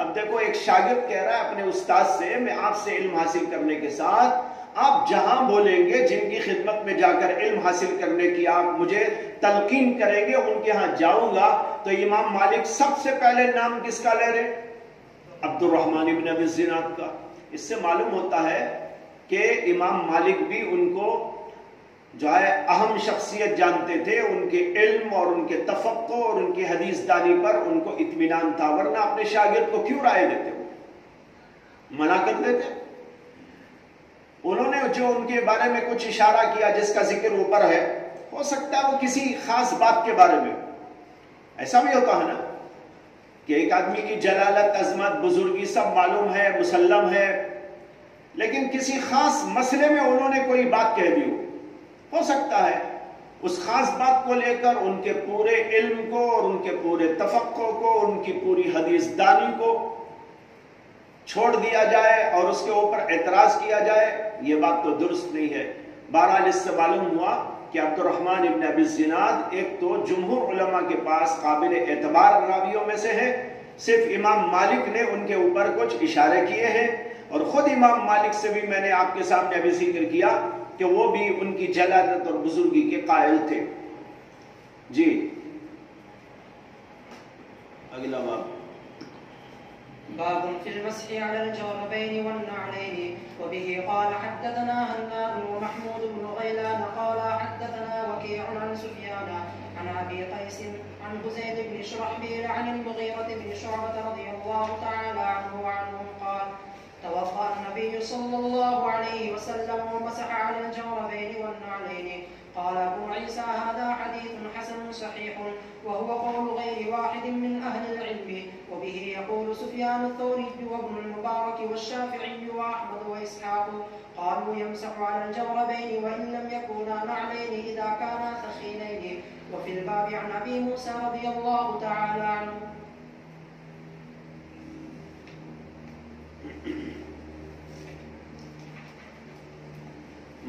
اب دیکھو ایک شاگرد کہہ رہا ہے اپنے استاد سے میں آپ سے علم حاصل کرنے کے ساتھ آپ جہاں بولیں گے، جن کی خدمت میں جا کر علم حاصل کرنے کی آپ مجھے تلقین کریں گے، ان کے ہاں جاؤں گا۔ تو امام مالک سب سے پہلے نام کس کا لے رہے؟ عبد الرحمن ابن ابی الزناد کا۔ اس سے معلوم ہوتا ہے کہ امام مالک بھی ان کو جو ہے اہم شخصیت جانتے تھے، ان کے علم اور ان کے تفقہ اور ان کی حدیث دانی پر ان کو اطمینان تھا، ورنہ اپنے شاگرد کو کیوں رائے دیتے ہو، منع کر دیتے۔ انہوں نے جو ان کے بارے میں کچھ اشارہ کیا جس کا ذکر اوپر ہے، ہو سکتا ہے وہ کسی خاص بات کے بارے میں، ایسا بھی ہوتا ہے نا کہ ایک آدمی کی جلالت، عظمت، بزرگی سب معلوم ہے، مسلم ہے، لیکن کسی خاص مسئلے میں انہوں نے کوئی بات کہہ دی ہو سکتا ہے اس خاص بات کو لے کر ان کے پورے علم کو اور ان کے پورے تفقہ کو، ان کی پوری حدیث دانی کو چھوڑ دیا جائے اور اس کے اوپر اعتراض کیا جائے، یہ بات تو درست نہیں ہے۔ بہرحال اس سے معلوم ہوا کہ عبد الرحمن ابن ابی الزناد ایک تو جمہور علماء کے پاس قابل اعتبار راویوں میں سے ہے، صرف امام مالک نے ان کے اوپر کچھ اشارے کیے ہیں، اور خود امام مالک سے بھی میں نے آپ کے سامنے ابھی ذکر کیا کہ وہ بھی ان کی جلالت اور بزرگی کے قائل تھے۔ جی اگلا باب، باب في المسح على الجوربين والنعلين. وبه قال حدثنا هناد ومحمود بن غيلان قال حدثنا وكيع عن سفيان عن ابي قيس عن بزيد بن شرحبيل عن المغيرة بن شعبة رضي الله تعالى عنه وعنهم قال توضأ النبي صلى الله عليه وسلم ومسح على الجوربين والنعلين. قال أبو عيسى هذا حديث حسن صحيح وهو قول غير واحد من أهل العلم. وبه يقول سفيان الثوري وابن المبارك والشافعي وأحمد وإسحاق قالوا يمسح على الجوربين وإن لم يكونا نعلين إذا كانا ثخينين. وفي الباب عن أبي موسى رضي الله تعالى عنه.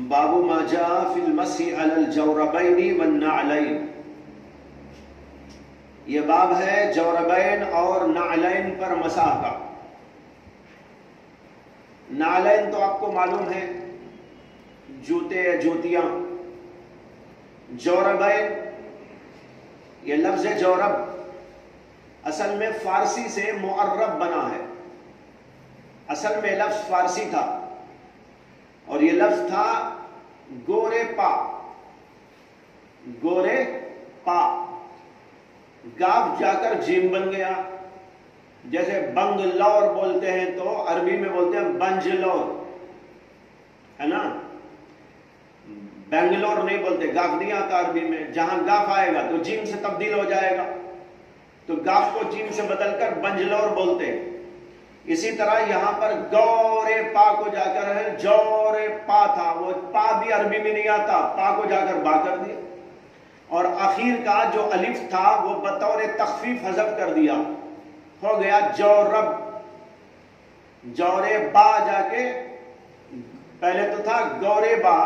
باب ما جاء فی المسح علی الجوربین والنعلین، یہ باب ہے جوربین اور نعلین پر مسح کا۔ نعلین تو آپ کو معلوم ہے جوتے یا جوتیاں، جوربین یہ لفظ جورب اصل میں فارسی سے معرب بنا ہے، اصل میں لفظ فارسی تھا اور یہ لفظ تھا گورے پا، گورے پا، گاف جا کر جیم بن گیا، جیسے بنگلور بولتے ہیں تو عربی میں بولتے ہیں بنجلور، ہے نا. بنگلور نہیں بولتے, گاف نہیں آتا عربی میں. جہاں گاف آئے گا تو جیم سے تبدیل ہو جائے گا, تو گاف کو جیم سے بدل کر بنجلور بولتے ہیں. اسی طرح یہاں پر گورے پا کو جا کر ہے جورے پا تھا, وہ پا بھی عربی میں نہیں آتا, پا کو جا کر با کر دیا, اور آخر کا جو الف تھا وہ بطور تخفیف حذف کر دیا, ہو گیا جورب. جورے با جا کے پہلے تو تھا گورے با,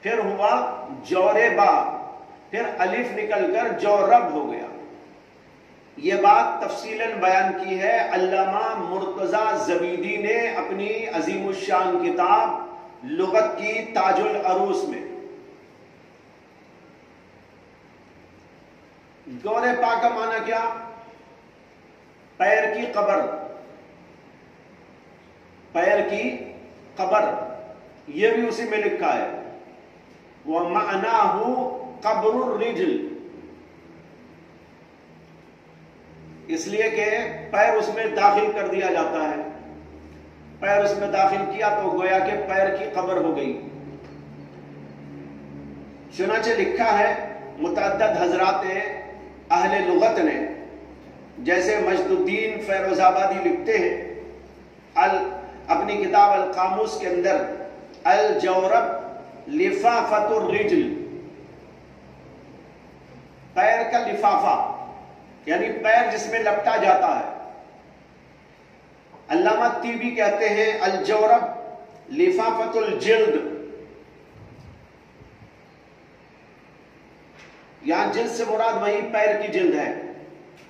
پھر ہوا جورے با, پھر الف نکل کر جورب ہو گیا. یہ بات تفصیلاً بیان کی ہے علامہ مرتضی زبیدی نے اپنی عظیم الشان کتاب لغت کی تاج العروس میں. گورے پا کا معنی کیا؟ پیر کی قبر, پیر کی قبر, یہ بھی اسی میں لکھا ہے. وَمَعْنَاهُ قَبْرُ الرِّجْلِ, اس لیے کہ پیر اس میں داخل کر دیا جاتا ہے. پیر اس میں داخل کیا تو گویا کہ پیر کی قبر ہو گئی. چنانچہ لکھا ہے متعدد حضرات اہل لغت نے, جیسے مجد الدین فیروز آبادی لکھتے ہیں اپنی کتاب القاموس کے اندر, الجورب لفافۃ الرجل, پیر کا لفافہ یعنی پیر جس میں لپٹا جاتا ہے. علامہ طیبی کہتے ہیں الجورب لفافۃ الجلد, یہاں جلد سے مراد وہی پیر کی جلد ہے,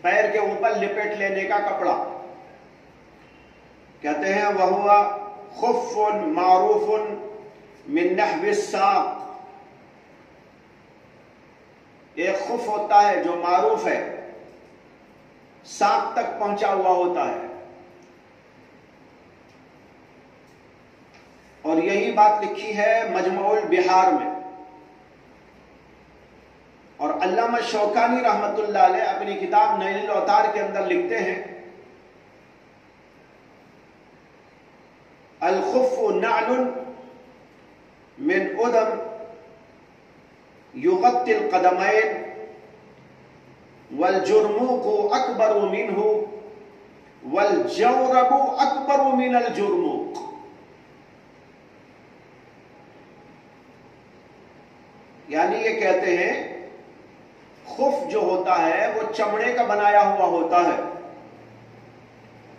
پیر کے اوپر لپیٹ لینے کا کپڑا. کہتے ہیں وہوا خف معروف من نحو الساق, ایک خف ہوتا ہے جو معروف ہے, ساق تک پہنچا ہوا ہوتا ہے. اور یہی بات لکھی ہے مجموع البحار میں. اور علامہ شوکانی رحمت اللہ علیہ اپنی کتاب نیل الاوطار کے اندر لکھتے ہیں الخف نعل من ادم یغطی القدمین والجرموق اکبر منہ والجورب اکبر من الجرموق. یعنی یہ کہتے ہیں خف جو ہوتا ہے وہ چمڑے کا بنایا ہوا ہوتا ہے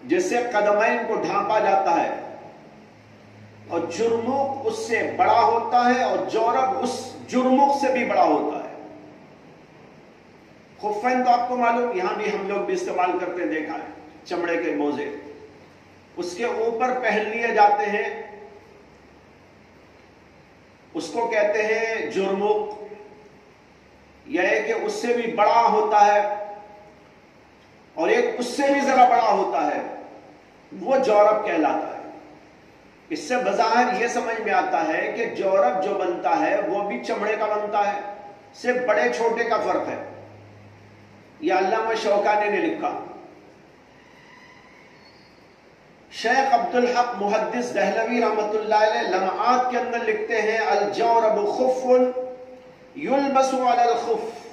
جس سے قدمین کو ڈھانپا جاتا ہے, اور جرموق اس سے بڑا ہوتا ہے, اور جورب اس جرموق سے بھی بڑا ہوتا ہے. خفین تو آپ کو معلوم, یہاں بھی ہم لوگ بھی استعمال کرتے دیکھا ہے, چمڑے کے موزے, اس کے اوپر پہن لیے جاتے ہیں, اس کو کہتے ہیں جرموق. یہ ہے کہ اس سے بھی بڑا ہوتا ہے اور ایک اس سے بھی ذرا بڑا ہوتا ہے, وہ جورب کہلاتا ہے. اس سے بظاہر یہ سمجھ میں آتا ہے کہ جورب جو بنتا ہے وہ بھی چمڑے کا بنتا ہے, صرف بڑے چھوٹے کا فرق ہے. یہ علامہ شوکانی نے لکھا. شیخ عبدالحق محدث دہلوی رحمت اللہ علیہ لمعات کے اندر لکھتے ہیں الجورب خف یلبس علی الخف,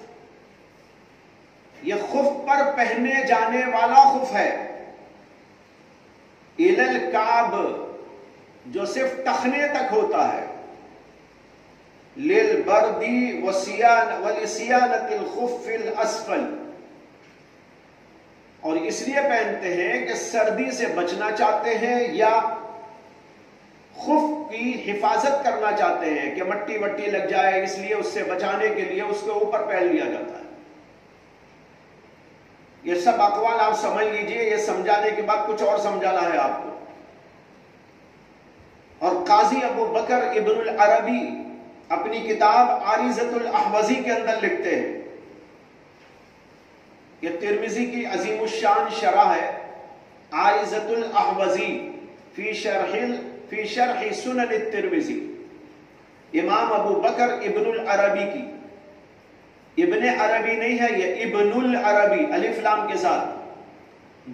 یہ خف پر پہنے جانے والا خف ہے. الی الکعب, جو صرف ٹخنے تک ہوتا ہے. للبرد ولصیانۃ الخف الاسفل, اور اس لیے پہنتے ہیں کہ سردی سے بچنا چاہتے ہیں یا خف کی حفاظت کرنا چاہتے ہیں کہ مٹی وٹی لگ جائے, اس لیے اس سے بچانے کے لیے اس کے اوپر پہن لیا جاتا ہے. یہ سب اقوال آپ سمجھ لیجئے, یہ سمجھانے کے بعد کچھ اور سمجھانا ہے آپ کو. اور قاضی ابو بکر ابن العربی اپنی کتاب عارضۃ الاحوزی کے اندر لکھتے ہیں, یہ ترمذی کی عظیم الشان شرح ہے, عارضۃ الاحوزی فی شرح سنن الترمذی, امام ابو بکر ابن العربی کی. ابن عربی نہیں ہے, یہ ابن العربی الف لام کے ساتھ.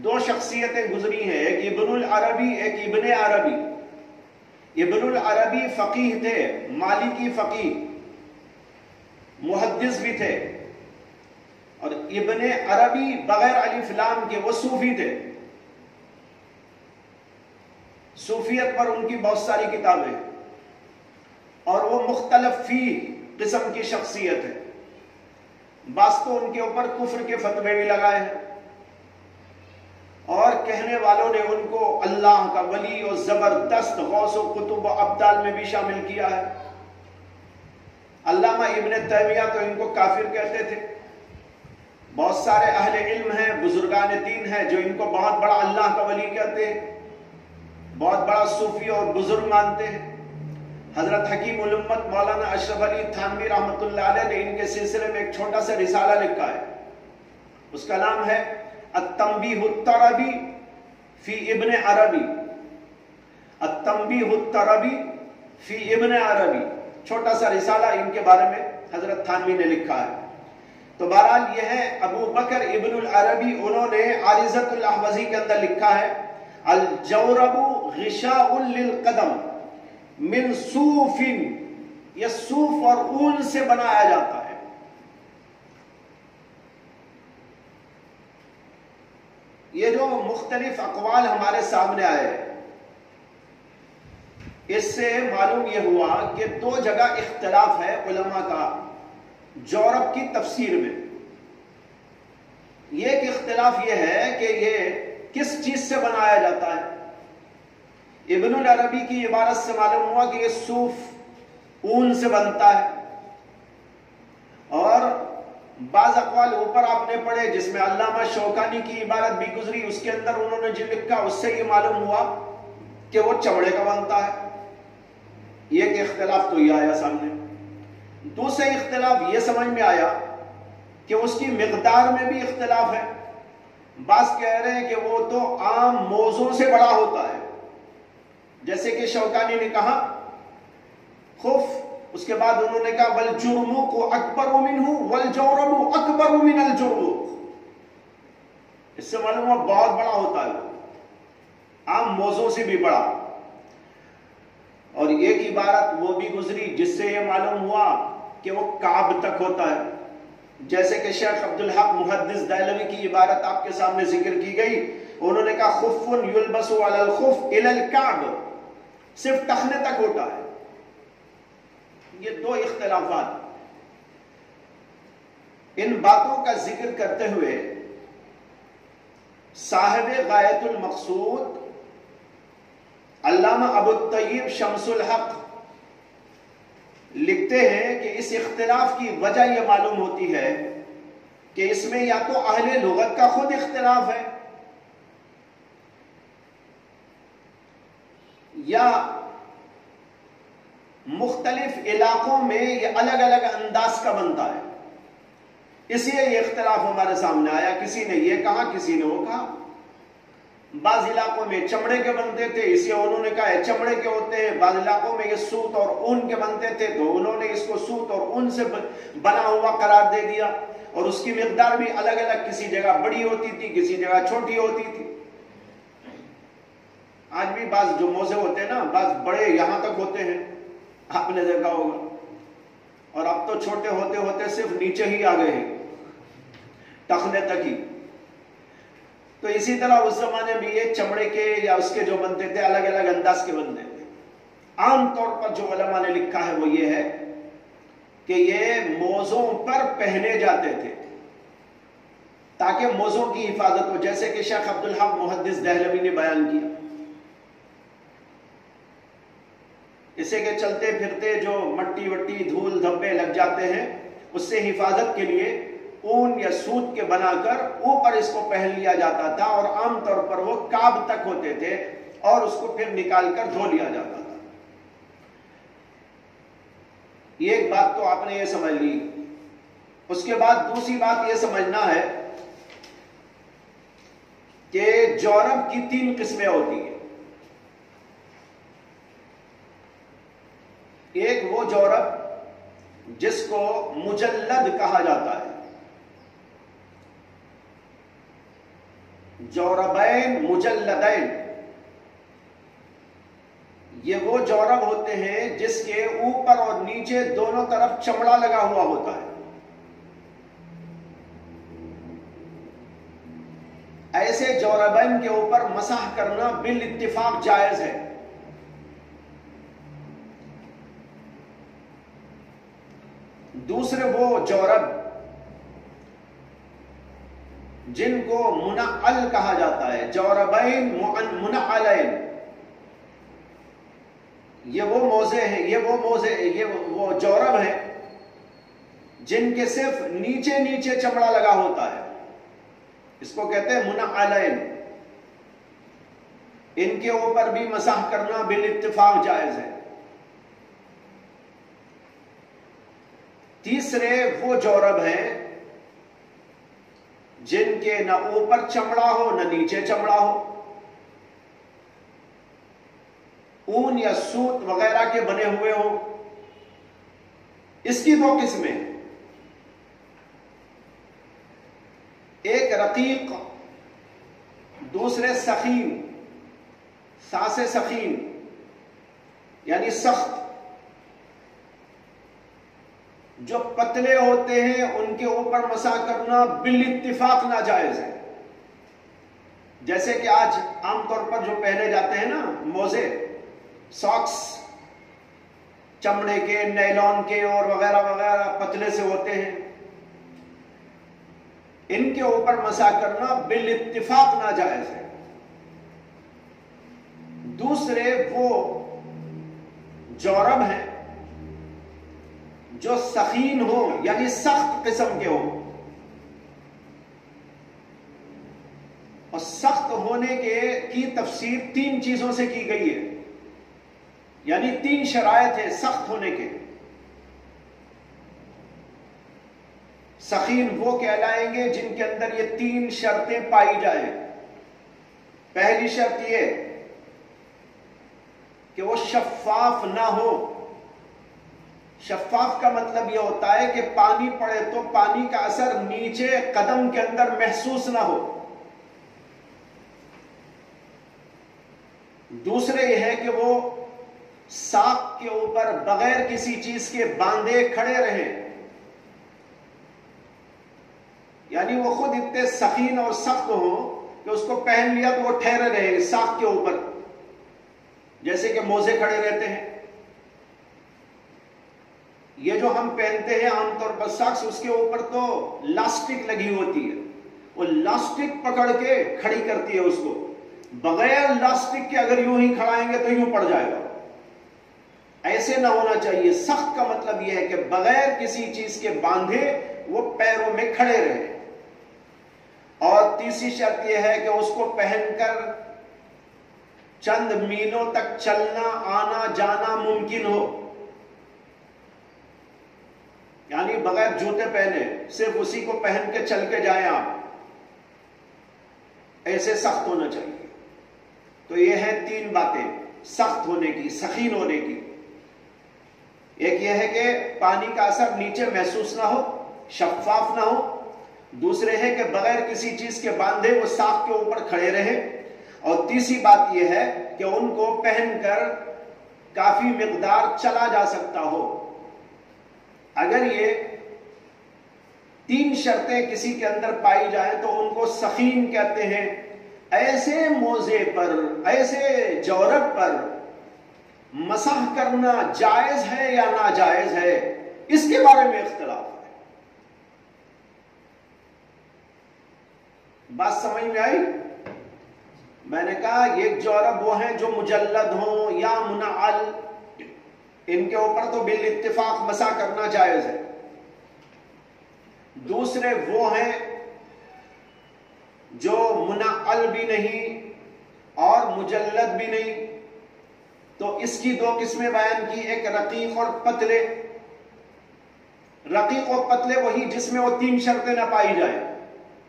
دو شخصیتیں گزری ہیں, ایک ابن العربی ایک ابن عربی. ابن العربی فقیہ تھے، مالکی فقیہ، محدث بھی تھے، اور ابن عربی بغیر الف لام کے وہ صوفی تھے، صوفیت پر ان کی بہت ساری کتابیں، اور وہ مختلف فی قسم کی شخصیت ہے، بعض تو ان کے اوپر کفر کے فتوے بھی لگائے ہیں، اور کہنے والوں نے ان کو اللہ کا ولی اور زبردست غوث و قطب و ابدال میں بھی شامل کیا ہے۔ علامہ ابن تیمیہ تو ان کو کافر کہتے تھے، بہت سارے اہل علم ہیں، بزرگان دین ہیں جو ان کو بہت بڑا اللہ کا ولی کہتے ہیں، بہت بڑا صوفی اور بزرگ مانتے ہیں۔ حضرت حکیم الامت مولانا اشرف علی تھانوی رحمۃ اللہ علیہ نے ان کے سلسلے میں ایک چھوٹا سا رسالہ لکھا ہے، اس کا نام ہے التنبیہ الطربی فی ابن عربی، التنبیہ الطربی فی ابن عربی، چھوٹا سا رسالہ ان کے بارے میں حضرت تھانوی نے لکھا ہے۔ تو بہرحال یہ ہے ابو بکر ابن العربی، انہوں نے عارضۃ الاحوزی کے اندر لکھا ہے الجورب غشاء للقدم من صوف، یہ صوف اور اون سے بنایا جاتا ہے۔ یہ جو مختلف اقوال ہمارے سامنے آئے، اس سے معلوم یہ ہوا کہ دو جگہ اختلاف ہے علماء کا جورب کی تفسیر میں۔ یہ ایک اختلاف یہ ہے کہ یہ کس چیز سے بنایا جاتا ہے۔ ابن العربی کی عبارت سے معلوم ہوا کہ یہ صوف اون سے بنتا ہے، اور بعض اقوال اوپر آپ نے پڑھے جس میں علامہ شوکانی کی عبارت بھی گزری، اس کے اندر انہوں نے جو لکھا اس سے یہ معلوم ہوا کہ وہ چمڑے کا بنتا ہے۔ یہ ایک اختلاف تو یہ آیا سامنے۔ دوسرے اختلاف یہ سمجھ میں آیا کہ اس کی مقدار میں بھی اختلاف ہے۔ بعض کہہ رہے ہیں کہ وہ تو عام موزوں سے بڑا ہوتا ہے، جیسے کہ شوکانی نے کہا خف، اس کے بعد انہوں نے کہا والجرموق اکبر منہ والجورب اکبر من الجرموق، اس سے معلوم ہوا بہت بڑا ہوتا ہے، عام موزوں سے بھی بڑا۔ اور ایک عبارت وہ بھی گزری جس سے یہ معلوم ہوا کہ وہ کعب تک ہوتا ہے، جیسے کہ شیخ عبدالحق محدث دہلوی کی عبارت آپ کے سامنے ذکر کی گئی، انہوں نے کہا خف یلبس علی الخف الی الکعب، صرف ٹخنے تک ہوتا ہے۔ یہ دو اختلافات، ان باتوں کا ذکر کرتے ہوئے صاحب غایت المقصود علامہ ابو الطیب شمس الحق لکھتے ہیں کہ اس اختلاف کی وجہ یہ معلوم ہوتی ہے کہ اس میں یا تو اہل لغت کا خود اختلاف ہے، یا مختلف علاقوں میں یہ الگ الگ انداز کا بنتا ہے، اس لیے یہ اختلاف ہمارے سامنے آیا۔ کسی نے یہ کہا، کسی نے وہ کہا۔ بعض علاقوں میں چمڑے کے بنتے تھے، اس لیے انہوں نے کہا چمڑے کے ہوتے ہیں، بعض علاقوں میں یہ سوت اور اون کے بنتے تھے تو انہوں نے اس کو سوت اور اون سے بنا ہوا قرار دے دیا، اور اس کی مقدار بھی الگ الگ، کسی جگہ بڑی ہوتی تھی، کسی جگہ چھوٹی ہوتی تھی۔ آج بھی بعض جو موزے ہوتے ہیں نا، بعض بڑے یہاں تک ہوتے ہیں، آپ نے دیکھا ہوگا، اور اب تو چھوٹے ہوتے ہوتے صرف نیچے ہی آ گئے ہیں، ٹخنے تک ہی۔ تو اسی طرح اس زمانے میں یہ چمڑے کے یا اس کے جو بنتے تھے الگ الگ انداز کے بنتے تھے۔ عام طور پر جو علماء نے لکھا ہے وہ یہ ہے کہ یہ موزوں پر پہنے جاتے تھے تاکہ موزوں کی حفاظت ہو، جیسے کہ شیخ عبدالحق محدث دہلوی نے بیان کیا۔ اسے کہ چلتے پھرتے جو مٹی وٹی دھول دھبے لگ جاتے ہیں، اس سے حفاظت کے لیے اون یا سوت کے بنا کر اوپر اس کو پہن لیا جاتا تھا، اور عام طور پر وہ کعب تک ہوتے تھے، اور اس کو پھر نکال کر دھو لیا جاتا تھا۔ یہ ایک بات تو آپ نے یہ سمجھ لی۔ اس کے بعد دوسری بات یہ سمجھنا ہے کہ جورب کی 3 قسمیں ہوتی ہیں۔ ایک وہ جورب جس کو مجلد کہا جاتا ہے، جوربین مجلدین، یہ وہ جورب ہوتے ہیں جس کے اوپر اور نیچے دونوں طرف چمڑا لگا ہوا ہوتا ہے. ایسے جوربین کے اوپر مسح کرنا بالاتفاق جائز ہے. دوسرے وہ جورب جن کو منعل کہا جاتا ہے، جوربین منعلین، یہ وہ موزے ہیں، یہ وہ جورب ہیں جن کے صرف نیچے نیچے چمڑا لگا ہوتا ہے، اس کو کہتے ہیں منعلین. ان کے اوپر بھی مسح کرنا بالاتفاق جائز ہے. تیسرے وہ جورب ہیں جن کے نہ اوپر چمڑا ہو نہ نیچے چمڑا ہو، اون یا سوت وغیرہ کے بنے ہوئے ہوں. اس کی دو قسمیں، ایک رقیق، دوسرے سخین. ساسے سخین یعنی سخت. جو پتلے ہوتے ہیں ان کے اوپر مسح کرنا بالاتفاق ناجائز ہے. جیسے کہ آج عام طور پر جو پہنے جاتے ہیں نا موزے، ساکس، چمڑے کے، نیلون کے اور وغیرہ وغیرہ پتلے سے ہوتے ہیں، ان کے اوپر مسح کرنا بالاتفاق ناجائز ہے. دوسرے وہ جورب ہیں جو سخین ہو یعنی سخت قسم کے ہو. اور سخت ہونے کی تفسیر 3 چیزوں سے کی گئی ہے، یعنی 3 شرائط ہیں سخت ہونے کے. سخین وہ کہلائیں گے جن کے اندر یہ 3 شرطیں پائی جائیں. پہلی شرط یہ کہ وہ شفاف نہ ہو. شفاف کا مطلب یہ ہوتا ہے کہ پانی پڑے تو پانی کا اثر نیچے قدم کے اندر محسوس نہ ہو. دوسرے یہ ہے کہ وہ ساق کے اوپر بغیر کسی چیز کے باندھے کھڑے رہیں، یعنی وہ خود اتنے سخین اور سخت ہوں کہ اس کو پہن لیا تو وہ ٹھہرے رہے ساق کے اوپر، جیسے کہ موزے کھڑے رہتے ہیں. یہ جو ہم پہنتے ہیں عام طور پر ساکس، اس کے اوپر تو لاسٹک لگی ہوتی ہے، وہ لاسٹک پکڑ کے کھڑی کرتی ہے اس کو. بغیر لاسٹک کے اگر یوں ہی کھڑائیں گے تو یوں پڑ جائے گا. ایسے نہ ہونا چاہیے. سخت کا مطلب یہ ہے کہ بغیر کسی چیز کے باندھے وہ پیروں میں کھڑے رہے. اور تیسری شرط یہ ہے کہ اس کو پہن کر چند میلوں تک چلنا آنا جانا ممکن ہو، یعنی بغیر جوتے پہنے صرف اسی کو پہن کے چل کے جائیں آپ. ایسے سخت ہونا چاہیے. تو یہ ہے 3 باتیں سخت ہونے کی، سخین ہونے کی. ایک یہ ہے کہ پانی کا اثر نیچے محسوس نہ ہو، شفاف نہ ہو. دوسرے ہے کہ بغیر کسی چیز کے باندھے وہ ساق کے اوپر کھڑے رہے. اور تیسری بات یہ ہے کہ ان کو پہن کر کافی مقدار چلا جا سکتا ہو. اگر یہ 3 شرطیں کسی کے اندر پائی جائیں تو ان کو سخین کہتے ہیں. ایسے موزے پر، ایسے جورب پر مسح کرنا جائز ہے یا ناجائز ہے، اس کے بارے میں اختلاف ہے. بات سمجھ میں آئی؟ میں نے کہا یہ جورب وہ ہیں جو مجلد ہوں یا منعل، ان کے اوپر تو بالاتفاق مسح کرنا جائز ہے. دوسرے وہ ہیں جو منعل بھی نہیں اور مجلد بھی نہیں. تو اس کی 2 قسمیں بیان کی، ایک رقیق اور پتلے. رقیق اور پتلے وہی جس میں وہ 3 شرطیں نہ پائی جائیں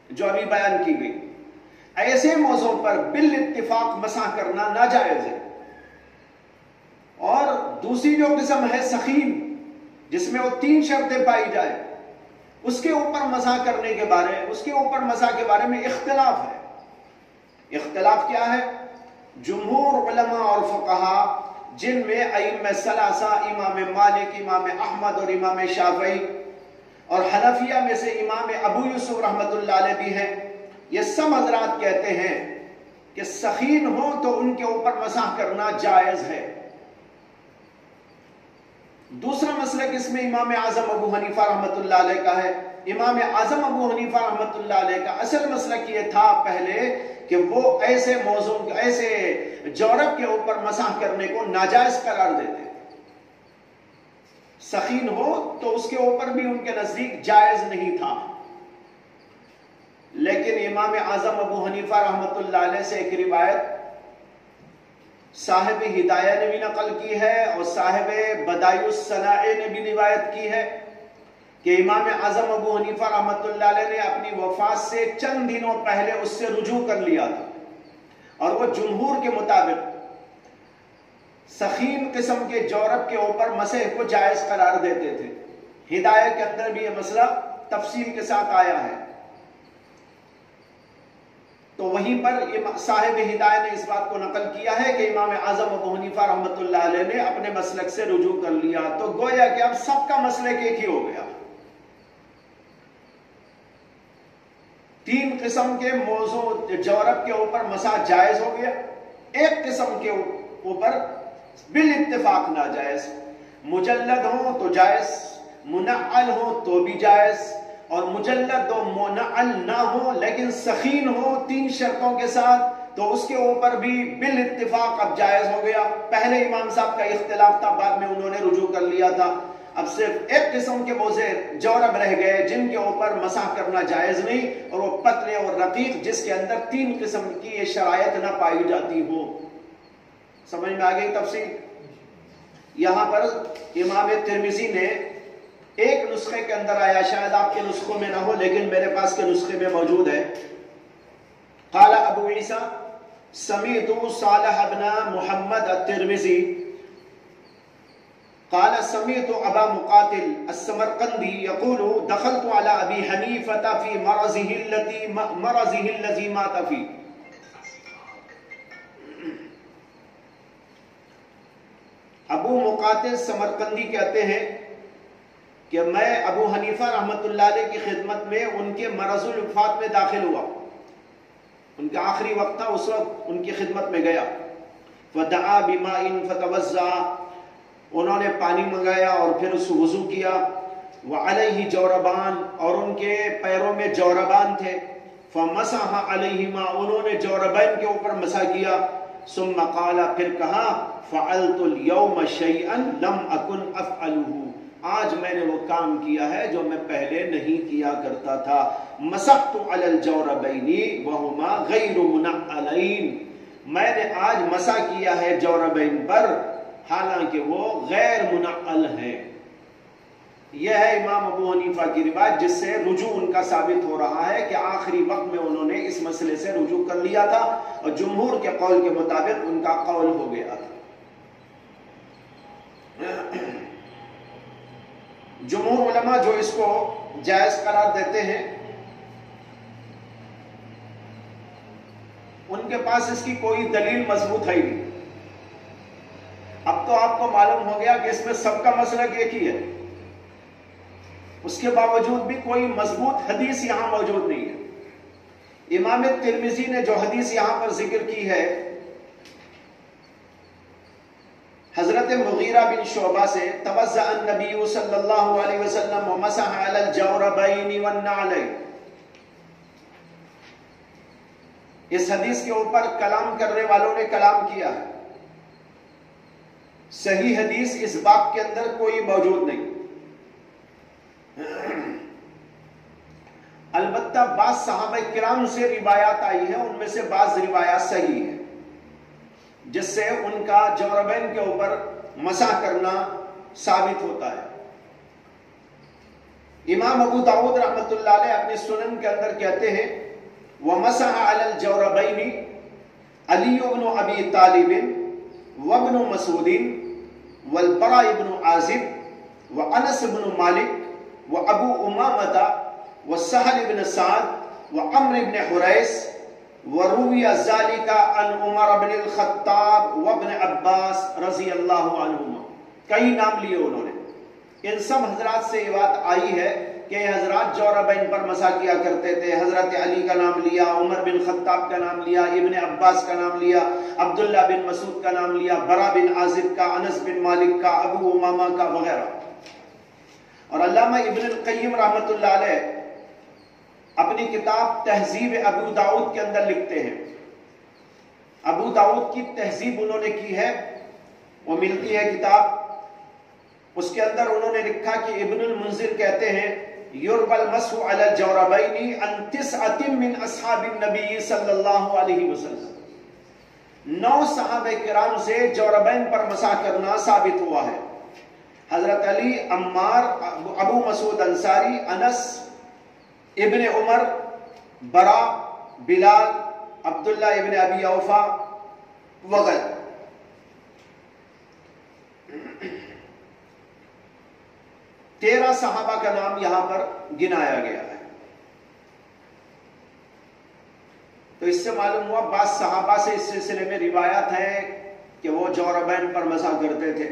جو ابھی بیان کی گئی. ایسے موضوع پر بالاتفاق مسح کرنا ناجائز ہے. اور دوسری جو قسم ہے سخین، جس میں وہ 3 شرطیں پائی جائیں، اس کے اوپر مسح کرنے کے بارے، اس کے اوپر مسح کے بارے میں اختلاف ہے. اختلاف کیا ہے؟ جمہور علماء اور فقہا جن میں ائمہ ثلاثہ امام مالک، امام احمد اور امام شافعی، اور حنفیہ میں سے امام ابو یوسف رحمۃ اللہ علیہ بھی ہیں، یہ سب حضرات کہتے ہیں کہ سخین ہو تو ان کے اوپر مسح کرنا جائز ہے۔ دوسرا مسلک اس میں امام اعظم ابو حنیفہ رحمۃ اللہ علیہ کا ہے۔ امام اعظم ابو حنیفہ رحمۃ اللہ علیہ کا اصل مسلک یہ تھا پہلے کہ وہ ایسے موضوع، ایسے جورب کے اوپر مسح کرنے کو ناجائز قرار دیتے، سخین ہو تو اس کے اوپر بھی ان کے نزدیک جائز نہیں تھا۔ لیکن امام اعظم ابو حنیفہ رحمۃ اللہ علیہ سے ایک روایت صاحب ہدایہ نے بھی نقل کی ہے اور صاحب بدائع الصنائع نے بھی روایت کی ہے کہ امام اعظم ابو حنیفہ رحمۃ اللہ علیہ نے اپنی وفات سے چند دنوں پہلے اس سے رجوع کر لیا تھا، اور وہ جمہور کے مطابق سخین قسم کے جورب کے اوپر مسح کو جائز قرار دیتے تھے۔ ہدایہ کے اندر بھی یہ مسئلہ تفصیل کے ساتھ آیا ہے۔ تو وہیں پر صاحب ہدایہ نے اس بات کو نقل کیا ہے کہ امام اعظم ابو حنیفہ رحمۃ اللہ علیہ نے اپنے مسلک سے رجوع کر لیا، تو گویا کہ اب سب کا مسلک ایک ہی ہو گیا۔ تین قسم کے موضوع جورب کے اوپر مسح جائز ہو گیا، ایک قسم کے اوپر بالاتفاق ناجائز، مجلد ہو تو جائز، منعل ہو تو بھی جائز، اور مجلد و منعل نہ ہو لیکن سخین ہو تین شرطوں کے ساتھ تو اس کے اوپر بھی بالاتفاق اب جائز ہو گیا۔ پہلے امام صاحب کا اختلاف تھا، بعد میں انہوں نے رجوع کر لیا تھا۔ اب صرف ایک قسم کے موضوع جورب رہ گئے جن کے اوپر مسح کرنا جائز نہیں، اور وہ پتلے اور رقیق جس کے اندر تین قسم کی یہ شرائط نہ پائی جاتی ہو۔ سمجھ میں آ گئی تفصیل؟ یہاں پر امام ترمذی نے ایک نسخے کے اندر آیا، شاید آپ کے نسخوں میں نہ ہو لیکن میرے پاس کے نسخے میں موجود ہے، قال ابو عیسیٰ سمیعت صالح بن محمد الترمذی قال سمیعت ابا مقاتل السمرقندی یقول دخلت على ابی حنیفة فی مرضه الذی مات فیہ۔ ابو مقاتل سمرقندی کہتے ہیں کہ میں ابو حنیفہ رحمۃ اللہ علیہ کی خدمت میں ان کے مرض الوفات میں داخل ہوا، ان کا آخری وقت تھا، اس وقت ان کی خدمت میں گیا۔ فدعا بماء فتوضا، انہوں نے پانی منگایا اور پھر اس وضو کیا۔ وعلیہ جوربان، اور ان کے پیروں میں جوربان تھے۔ فمسح علیہما، انہوں نے جوربین کے اوپر مسح کیا۔ ثم قال، پھر کہا فعلت اليوم شیئا لم اکن افعلہ، آج میں نے وہ کام کیا ہے جو میں پہلے نہیں کیا کرتا تھا۔ مسحت علی الجوربین وہما غیر منعلین، میں نے آج مسح کیا ہے جوربین پر حالانکہ وہ غیر منعل ہیں۔ یہ ہے امام ابو حنیفہ کی روایت جس سے رجوع ان کا ثابت ہو رہا ہے کہ آخری وقت میں انہوں نے اس مسئلے سے رجوع کر لیا تھا، اور جمہور کے قول کے مطابق ان کا قول ہو گیا تھا۔ جمہور علماء جو اس کو جائز قرار دیتے ہیں ان کے پاس اس کی کوئی دلیل مضبوط ہے ہی نہیں۔ اب تو آپ کو معلوم ہو گیا کہ اس میں سب کا مسلک ایک ہی ہے، اس کے باوجود بھی کوئی مضبوط حدیث یہاں موجود نہیں ہے۔ امام ترمذی نے جو حدیث یہاں پر ذکر کی ہے حضرت مغیرہ بن شعبہ سے، توضأ النبی صلی اللہ علیہ وسلم ومسح علی الجوربین والنعلین، اس حدیث کے اوپر کلام کرنے والوں نے کلام کیا ہے، صحیح حدیث اس باب کے اندر کوئی موجود نہیں۔ البتہ بعض صحابہ کرام سے روایات آئی ہیں، ان میں سے بعض روایات صحیح ہیں جس سے ان کا جوربین کے اوپر مسح کرنا ثابت ہوتا ہے۔ امام ابو داؤد رحمۃ اللہ علیہ اپنے سنن کے اندر کہتے ہیں وَمَسَحَ عَلَى الْجَوْرَبَيْنِ عَلِيُّ بْنُ أَبِي طَالِبٍ وَابْنُ مَسْعُودٍ وَالْبَرَاءُ بْنُ عَازِبٍ وَأَنَسُ بْنُ مَالِكٍ وَأَبُو أُمَامَةَ وَسَهْلُ بْنُ سَعْدٍ وَعَمْرُ بْنُ حُرَيْثٍ وروی ذالک عن عمر بن الخطاب وابن عباس رضی اللہ عنہما. کئی نام لیے انہوں نے. ان سب حضرات سے یہ بات آئی ہے کہ یہ حضرات جوربین پر مسح کیا کرتے تھے. حضرت علی کا نام لیا, عمر بن خطاب کا نام لیا, ابن عباس کا نام لیا, عبداللہ بن مسعود کا نام لیا, برا بن عازب کا, انس بن مالک کا, ابو امامہ کا وغیرہ. اور علامہ ابن القیم رحمۃ اللہ علیہ اپنی کتاب تہذیب ابو داؤد کے اندر لکھتے ہیں. ابو داؤد کی تہذیب انہوں نے کی ہے, وہ ملتی ہے کتاب. اس کے اندر انہوں نے لکھا کہ ابن المنذر کہتے ہیں یربى المسح على الجوربین عن 9 من اصحاب النبی صلی اللہ علیہ وسلم. 9 صحابہ کرام سے جوربین پر مسح کرنا ثابت ہوا ہے. حضرت علی, عمار, ابو مسعود انصاری, انس, ابن عمر, برا, بلال, عبداللہ ابن ابی اوفا وغیرہ. تیرہ صحابہ کا نام یہاں پر گنایا گیا ہے. تو اس سے معلوم ہوا بعض صحابہ سے اس سلسلے میں روایات ہے کہ وہ جوربین پر مسح کرتے تھے,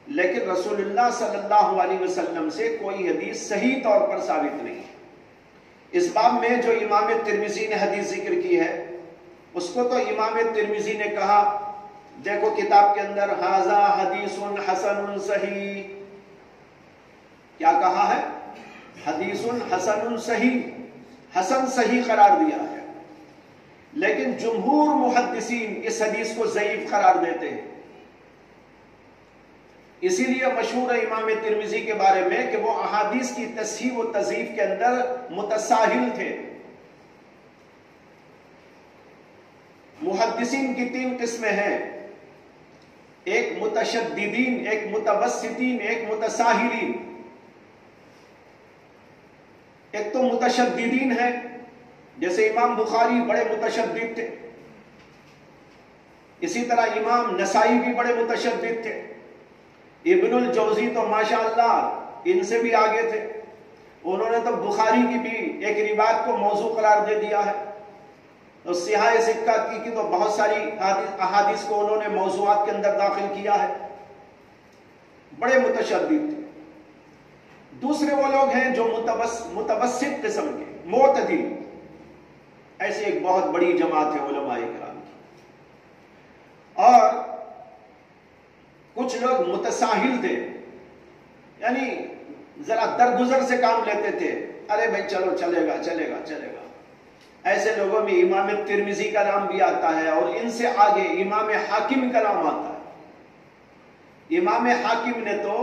لیکن رسول اللہ صلی اللہ علیہ وسلم سے کوئی حدیث صحیح طور پر ثابت نہیں. اس باب میں جو امام ترمذی نے حدیث ذکر کی ہے اس کو تو امام ترمذی نے کہا, دیکھو کتاب کے اندر ھذا حدیث حسن صحیح, کیا کہا ہے؟ حدیث حسن صحیح, حسن صحیح قرار دیا ہے. لیکن جمہور محدثین اس حدیث کو ضعیف قرار دیتے ہیں. اسی لیے مشہور ہے امام ترمذی کے بارے میں کہ وہ احادیث کی تصحیح و تضعیف کے اندر متساہل تھے. محدثین کی 3 قسمیں ہیں, ایک متشددین, ایک متوسطین, ایک متساہلین. ایک تو متشددین ہے, جیسے امام بخاری بڑے متشدد تھے, اسی طرح امام نسائی بھی بڑے متشدد تھے, ابن الجوزی تو ماشاءاللہ ان سے بھی آگے تھے. انہوں نے تو بخاری کی بھی ایک روایت کو موضوع قرار دے دیا ہے. تو سیاہ سکہ کی تو بہت ساری احادیث کو انہوں نے موضوعات کے اندر داخل کیا ہے. بڑے متشدد تھے. دوسرے وہ لوگ ہیں جو متوسط قسم کے, معتدل. ایسی ایک بہت بڑی جماعت ہے علماء کرام کی. اور کچھ لوگ متساہل تھے, یعنی ذرا درگزر سے کام لیتے تھے. ارے بھائی چلو, چلے گا چلے گا چلے گا. ایسے لوگوں میں امام ترمذی کا نام بھی آتا ہے, اور ان سے آگے امام حاکم کا نام آتا ہے. امام حاکم نے تو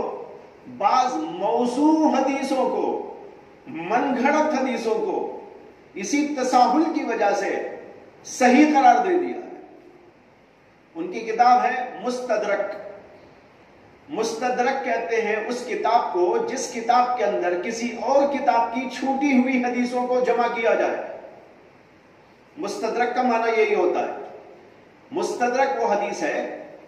بعض موضوع حدیثوں کو, من گھڑت حدیثوں کو اسی تساہل کی وجہ سے صحیح قرار دے دیا ہے. ان کی کتاب ہے مستدرک. مستدرک کہتے ہیں اس کتاب کو جس کتاب کے اندر کسی اور کتاب کی چھوٹی ہوئی حدیثوں کو جمع کیا جائے. مستدرک کا معنی یہی ہوتا ہے. مستدرک وہ حدیث ہے,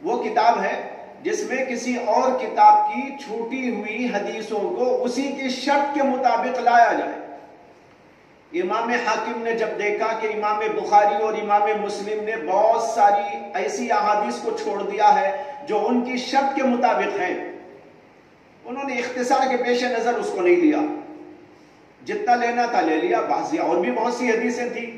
وہ کتاب ہے جس میں کسی اور کتاب کی چھوٹی ہوئی حدیثوں کو اسی کی شرط کے مطابق لایا جائے. امام حاکم نے جب دیکھا کہ امام بخاری اور امام مسلم نے بہت ساری ایسی احادیث کو چھوڑ دیا ہے جو ان کی شرط کے مطابق ہیں, انہوں نے اختصار کے پیش نظر اس کو نہیں لیا. جتنا لینا تھا لے لیا, بعض اور بھی بہت سی حدیثیں تھیں.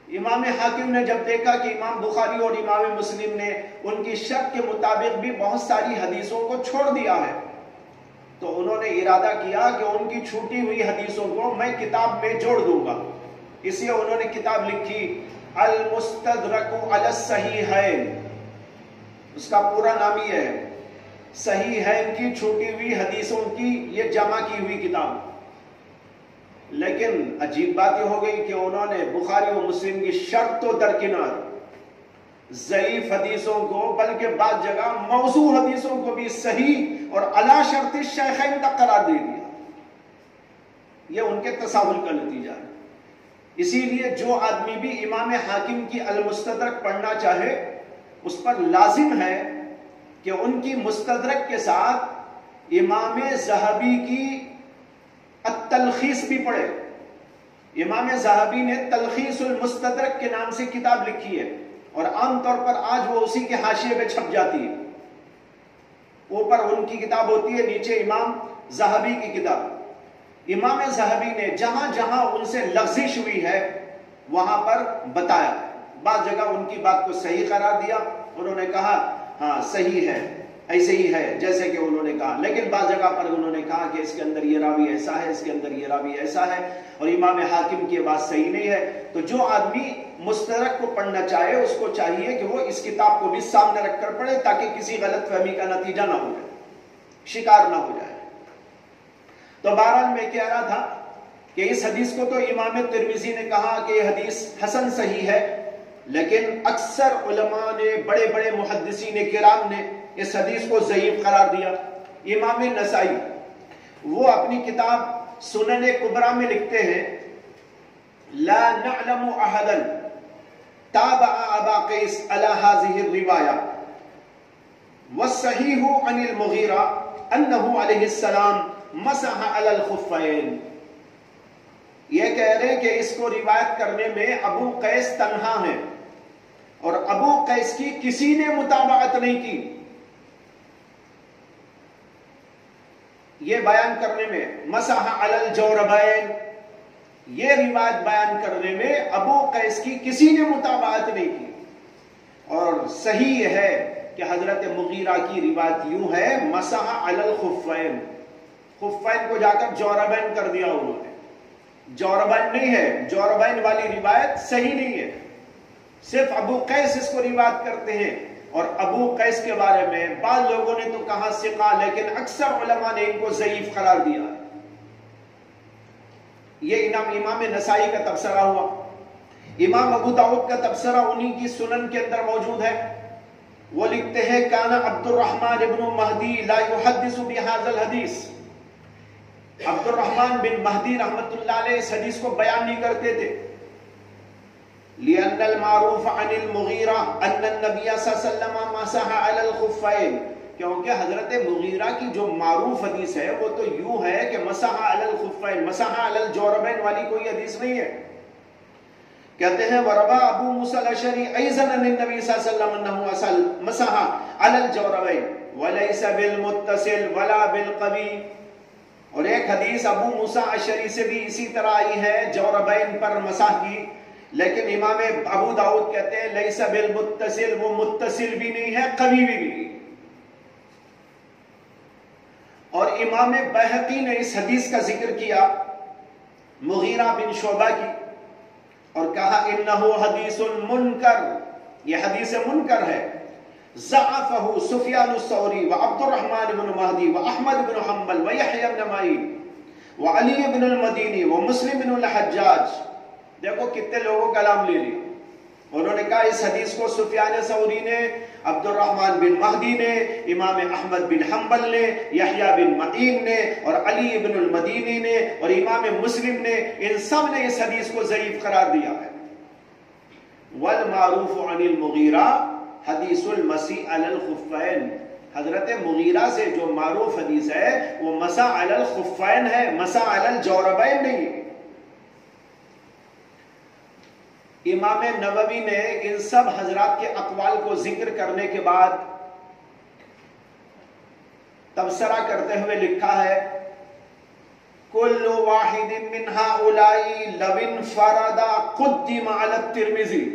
امام حاکم نے جب دیکھا کہ امام بخاری اور امام مسلم نے ان کی شرط کے مطابق بھی بہت ساری حدیثوں کو چھوڑ دیا ہے, تو انہوں نے ارادہ کیا کہ ان کی چھوٹی ہوئی حدیثوں کو میں کتاب میں جوڑ دوں گا. اس لیے انہوں نے کتاب لکھی المستدرک علی الصحیحین. اس کا پورا نام یہ ہے, صحیحین کی چھوٹی ہوئی حدیثوں کی یہ جمع کی ہوئی کتاب. لیکن عجیب بات یہ ہو گئی کہ انہوں نے بخاری و مسلم کی شرط تو درکنار, ضعیف حدیثوں کو بلکہ بعض جگہ موضوع حدیثوں کو بھی صحیح اور علی شرط الشیخین تک قرار دے دیا. یہ ان کے تساہل کا نتیجہ ہے. اسی لیے جو آدمی بھی امام حاکم کی المستدرک پڑھنا چاہے اس پر لازم ہے کہ ان کی مستدرک کے ساتھ امام ذہبی کی التلخیص بھی پڑھے. امام ذہبی نے تلخیص المستدرک کے نام سے کتاب لکھی ہے، اور عام طور پر آج وہ اسی کے حاشیے پہ چھپ جاتی ہے. اوپر ان کی کتاب ہوتی ہے، نیچے امام ذہبی کی کتاب. امام ذہبی نے جہاں جہاں ان سے لغزش ہوئی ہے وہاں پر بتایا. بعض جگہ ان کی بات کو صحیح قرار دیا، انہوں نے کہا ہاں صحیح ہے، ایسے ہی ہے جیسے کہ انہوں نے کہا، لیکن بعض جگہ پر انہوں نے کہا کہ اس کے اندر یہ راوی ایسا ہے، اس کے اندر یہ راوی ایسا ہے، اور امام حاکم کی بات صحیح نہیں ہے. تو جو آدمی مستدرک کو پڑھنا چاہے اس کو چاہیے کہ وہ اس کتاب کو بھی سامنے رکھ کر پڑھے، تاکہ کسی غلط فہمی کا نتیجہ نہ ہو جائے، شکار نہ ہو جائے. تو بہرحال میں کہہ رہا تھا کہ اس حدیث کو تو امام ترمذی نے کہا کہ یہ حدیث حسن صحیح ہے، لیکن اکثر علماء نے، بڑے بڑے محدثین کرام نے اس حدیث کو ضعیف قرار دیا. امام نسائی وہ اپنی کتاب سنن کبریٰ میں لکھتے ہیں لا نعلم احدا تابع ابا قیس على هذه الروايه والصحيح عن المغيرة انه عليه السلام مسح على الخفين. یہ کہہ رہے ہیں کہ اس کو روایت کرنے میں ابو قیس تنہا ہے، اور ابو قیس کی کسی نے متابعت نہیں کی. یہ بیان کرنے میں مسح علی الجوربین، یہ روایت بیان کرنے میں ابو قیس کی کسی نے متابعت نہیں کی. اور صحیح ہے کہ حضرت مغیرہ کی روایت یوں ہے مسح علی الخفین، خفین کو جا کر جوربین کر دیا انہوں نے. جوربین نہیں ہے، جوربین والی روایت صحیح نہیں ہے، صرف ابو قیس اس کو روایت کرتے ہیں. اور ابو قیس کے بارے میں بعض لوگوں نے تو کہا ثقہ، لیکن اکثر علماء نے ان کو ضعیف قرار دیا. یہ امام نسائی کا تبصرہ ہوا. امام ابو داؤد کا تبصرہ انہی کی سنن کے اندر موجود ہے. وہ لکھتے ہیں کان عبد الرحمن ابن مہدی لا يحدث بهذا الحديث. عبد الرحمن بن مہدی رحمت اللہ علیہ اس حدیث کو بیان نہیں کرتے تھے. لأن المعروف عن المغیرہ ان النبی صلی اللہ علیہ وسلم مسح علی الخفین، کیونکہ حضرت مغیرہ کی جو معروف حدیث ہے وہ تو یوں ہے کہ مسح علی الخفین، مسح علی الجوربین والی کوئی حدیث نہیں ہے. کہتے ہیں وروا ابو موسیٰ الاشعری ایضا عن النبی صلی اللہ علیہ وسلم انه مسح علی الجوربین وليس بالمتصل ولا بالقوی. اور ایک حدیث ابو موسیٰ اشعری سے بھی اسی طرح آئی ہے جوربین پر مسح کی، لیکن امام ابو داؤد کہتے ہیں لیس بالمتصل، وہ متصل بھی نہیں ہے، قوی بھی نہیں. اور امام بیہقی نے اس حدیث کا ذکر کیا مغیرہ بن شعبہ کی، اور کہا انہو حدیث منکر، یہ حدیث منکر ہے. ضعفہ سفیان الثوری وعبد الرحمن بن مہدی واحمد بن حنبل ویحیی بن معین وعلی بن المدینی ومسلم بن الحجاج. دیکھو کتنے لوگوں کا نام لے لیا. انہوں نے کہا اس حدیث کو سفیان ثوری نے، عبد الرحمن بن مہدی نے، امام احمد بن حنبل نے، یحییٰ بن معین نے، اور علی بن المدینی نے، اور امام مسلم نے، ان سب نے اس حدیث کو ضعیف قرار دیا ہے. والمعروف عن المغیرہ حدیث المسح علی الخفین، حضرت مغیرہ سے جو معروف حدیث ہے وہ مسح علی الخفین ہے، مسح علی الجوربین نہیں ہے. امام نووی نے ان سب حضرات کے اقوال کو ذکر کرنے کے بعد تبصرہ کرتے ہوئے لکھا ہے کل واحد من هؤلاء لو انفرد قدم على الترمذی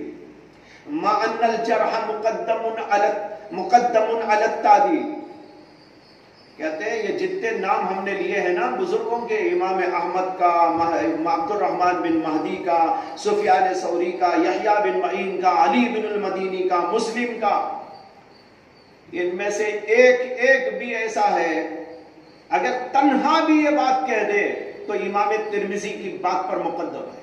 مع ان الجرح مقدم على التعدیل. کہتے ہیں یہ جتنے نام ہم نے لیے ہیں نا بزرگوں کے، امام احمد کا، عبد الرحمن بن مہدی کا، سفیان ثوری کا، یحییٰ بن معین کا، علی بن المدینی کا، مسلم کا، ان میں سے ایک ایک بھی ایسا ہے اگر تنہا بھی یہ بات کہہ دے تو امام ترمذی کی بات پر مقدم ہے.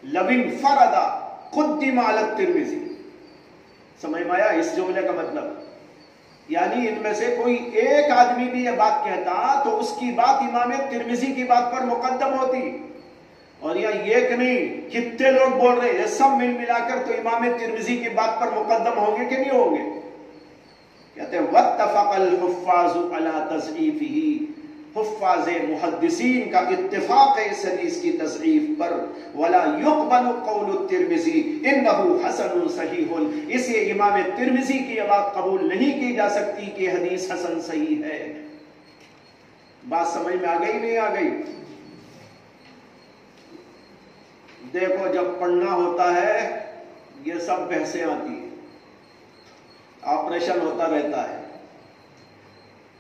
لبن فردا قدم علی الترمذی. سمجھ میں آیا اس جملے کا مطلب؟ یعنی ان میں سے کوئی ایک آدمی بھی یہ بات کہتا تو اس کی بات امام ترمذی کی بات پر مقدم ہوتی. اور یہ ایک نہیں، کتنے لوگ بول رہے ہیں، سب مل ملا کر تو امام ترمذی کی بات پر مقدم ہوں گے کہ نہیں ہوں گے؟ کہتے ہیں واتفق الحفاظ علی تضعیفہ، حفاظ محدثین کا اتفاق ہے اس حدیث کی تضعیف پر. ولا يقبل قول الترمذی انہ حسن صحیح. اس لیے امام ترمذی کی یہ بات قبول نہیں کی جا سکتی کہ حدیث حسن صحیح ہے. بات سمجھ میں آ گئی نہیں آ گئی؟ دیکھو جب پڑھنا ہوتا ہے یہ سب بحثیں آتی ہیں. آپریشن ہوتا رہتا ہے.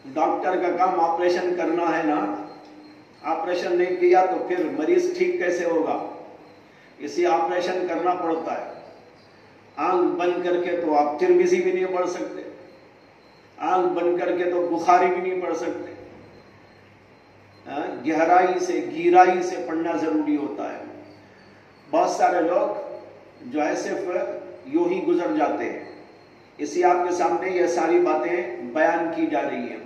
ڈاکٹر کا کام آپریشن کرنا ہے نا. آپریشن نہیں کیا تو پھر مریض ٹھیک کیسے ہوگا؟ اسی آپریشن کرنا پڑتا ہے. آنکھ بند کر کے تو آپ ترمذی بھی نہیں پڑھ سکتے. آنکھ بند کر کے تو بخاری بھی نہیں پڑھ سکتے. گہرائی سے گہرائی سے پڑھنا ضروری ہوتا ہے. بہت سارے لوگ جو ہے صرف یوں ہی گزر جاتے ہیں. اسی آپ کے سامنے یہ ساری باتیں بیان کی جا رہی ہیں.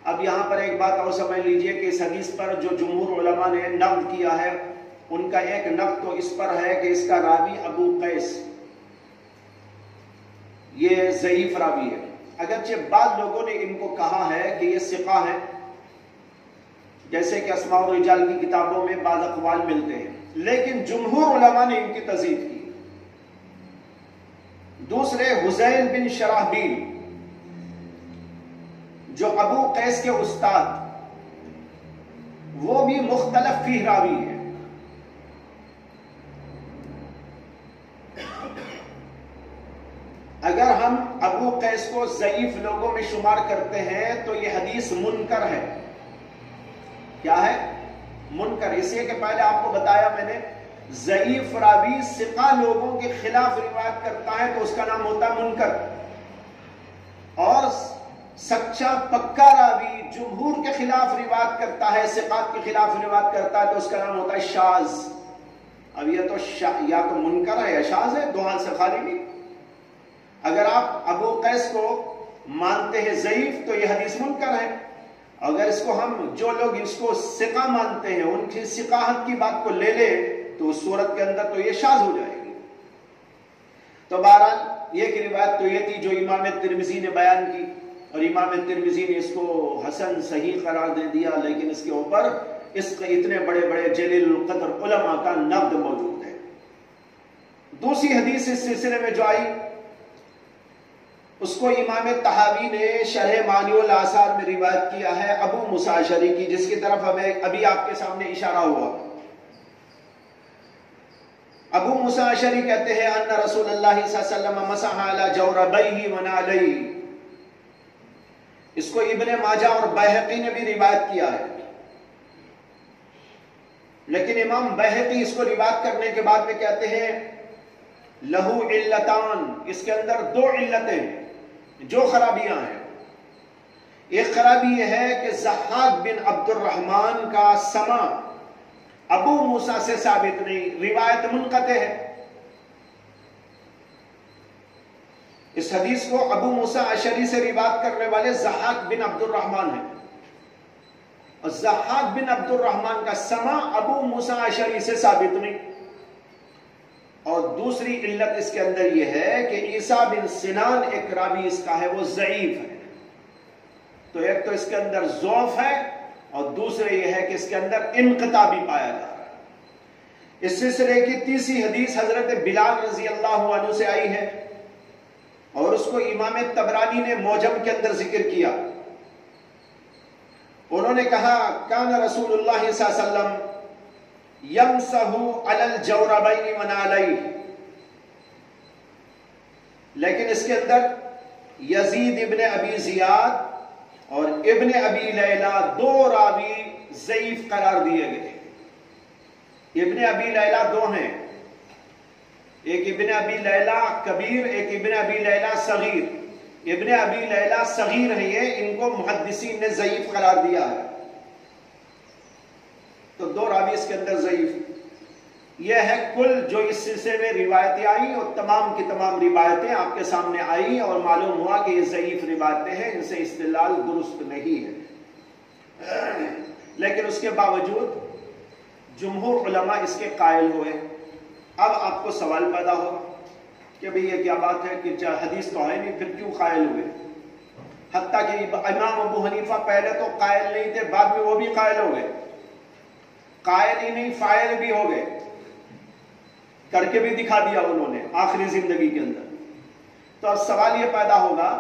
اب یہاں پر ایک بات اور سمجھ لیجئے کہ اس حدیث پر جو جمہور علماء نے نقد کیا ہے ان کا ایک نقد تو اس پر ہے کہ اس کا راوی ابو قیس یہ ضعیف راوی ہے. اگرچہ بعض لوگوں نے ان کو کہا ہے کہ یہ ثقہ ہے، جیسے کہ اسماء الرجال کی کتابوں میں بعض اقوال ملتے ہیں، لیکن جمہور علماء نے ان کی تصدیق کی. دوسرے حذیل بن شراحبیل جو ابو قیس کے استاد، وہ بھی مختلف فی راوی ہے. اگر ہم ابو قیس کو ضعیف لوگوں میں شمار کرتے ہیں تو یہ حدیث منکر ہے. کیا ہے؟ منکر. اس لیے کہ پہلے آپ کو بتایا میں نے ضعیف راوی ثقہ لوگوں کے خلاف روایت کرتا ہے تو اس کا نام ہوتا ہے منکر، اور سچا پکا راوی جمہور کے خلاف روایت کرتا ہے، ثقات کے خلاف روایت کرتا ہے تو اس کا نام ہوتا ہے شاذ. اب یہ تو یا تو منکر ہے یا شاذ ہے، دو حال سے خالی نہیں. اگر آپ ابو قیس کو مانتے ہیں ضعیف تو یہ حدیث منکر ہے. اگر اس کو ہم جو لوگ اس کو ثقہ مانتے ہیں ان کی ثقاہت کی بات کو لے لے تو اس صورت کے اندر تو یہ شاذ ہو جائے گی. تو بہرحال یہ کہ روایت تو یہ تھی جو امام ترمذی نے بیان کی، اور امام ترمذی نے اس کو حسن صحیح قرار دے دیا، لیکن اس کے اوپر اس کے اتنے بڑے بڑے جلیل القدر علماء کا نقد موجود ہے. دوسری حدیث اس سلسلے میں جو آئی اس کو امام طحاوی نے شرح معانی الآثار میں روایت کیا ہے ابو موسیٰ اشعری کی، جس کی طرف ہمیں ابھی آپ کے سامنے اشارہ ہوا. ابو موسیٰ اشعری کہتے ہیں ان رسول اللہ صلی اللہ علیہ وسلم مسح علی جوربیہ ونعلیہ. اس کو ابن ماجہ اور بیہقی نے بھی روایت کیا ہے، لیکن امام بیہقی اس کو روایت کرنے کے بعد میں کہتے ہیں لہو علتان، اس کے اندر دو علتیں جو خرابیاں ہیں. ایک خرابی یہ ہے کہ ضحاک بن عبد الرحمن کا سماع ابو موسیٰ سے ثابت نہیں، روایت منقطع ہے. اس حدیث کو ابو موسیٰ اشعری سے روایت کرنے والے ضحاک بن عبد الرحمن ہیں، اور ضحاک بن عبد الرحمن کا سماع ابو موسیٰ اشعری سے ثابت نہیں. اور دوسری علت اس کے اندر یہ ہے کہ عیسیٰ بن سنان ایک راوی اس کا ہے، وہ ضعیف ہے. تو ایک تو اس کے اندر ضعف ہے، اور دوسرے یہ ہے کہ اس کے اندر انقطاع بھی پایا جا رہا ہے. اس سلسلے کی تیسری حدیث حضرت بلال رضی اللہ عنہ سے آئی ہے، اور اس کو امام طبرانی نے معجم کے اندر ذکر کیا. انہوں نے کہا کان رسول اللہ صلی اللہ علیہ وسلم یمسح علی الجوربین ونعلیہ، لیکن اس کے اندر یزید ابن ابی زیاد اور ابن ابی لیلہ دو راوی ضعیف قرار دیے گئے. ابن ابی لیلہ دو ہیں، ایک ابن ابی لیلہ کبیر، ایک ابن ابی لیلہ صغیر. ابن ابی لیلہ صغیر ہیں، یہ ان کو محدثین نے ضعیف قرار دیا ہے. تو دو راوی اس کے اندر ضعیف. یہ ہے کل جو اس سلسلے میں روایتیں آئی، اور تمام کی تمام روایتیں آپ کے سامنے آئی اور معلوم ہوا کہ یہ ضعیف روایتیں ہیں، ان سے استدلال درست نہیں ہے. لیکن اس کے باوجود جمہور علماء اس کے قائل ہوئے. اب آپ کو سوال پیدا ہوگا کہ بھئی یہ کیا بات ہے کہ حدیث تو ہے نہیں، پھر کیوں قائل ہوئے؟ حتیٰ کہ امام ابو حنیفہ پہلے تو قائل نہیں تھے، بعد میں وہ بھی قائل ہو گئے، قائل ہی نہیں فاعل بھی ہو گئے، کر کے بھی دکھا دیا انہوں نے آخری زندگی کے اندر۔ تو اب سوال یہ پیدا ہوگا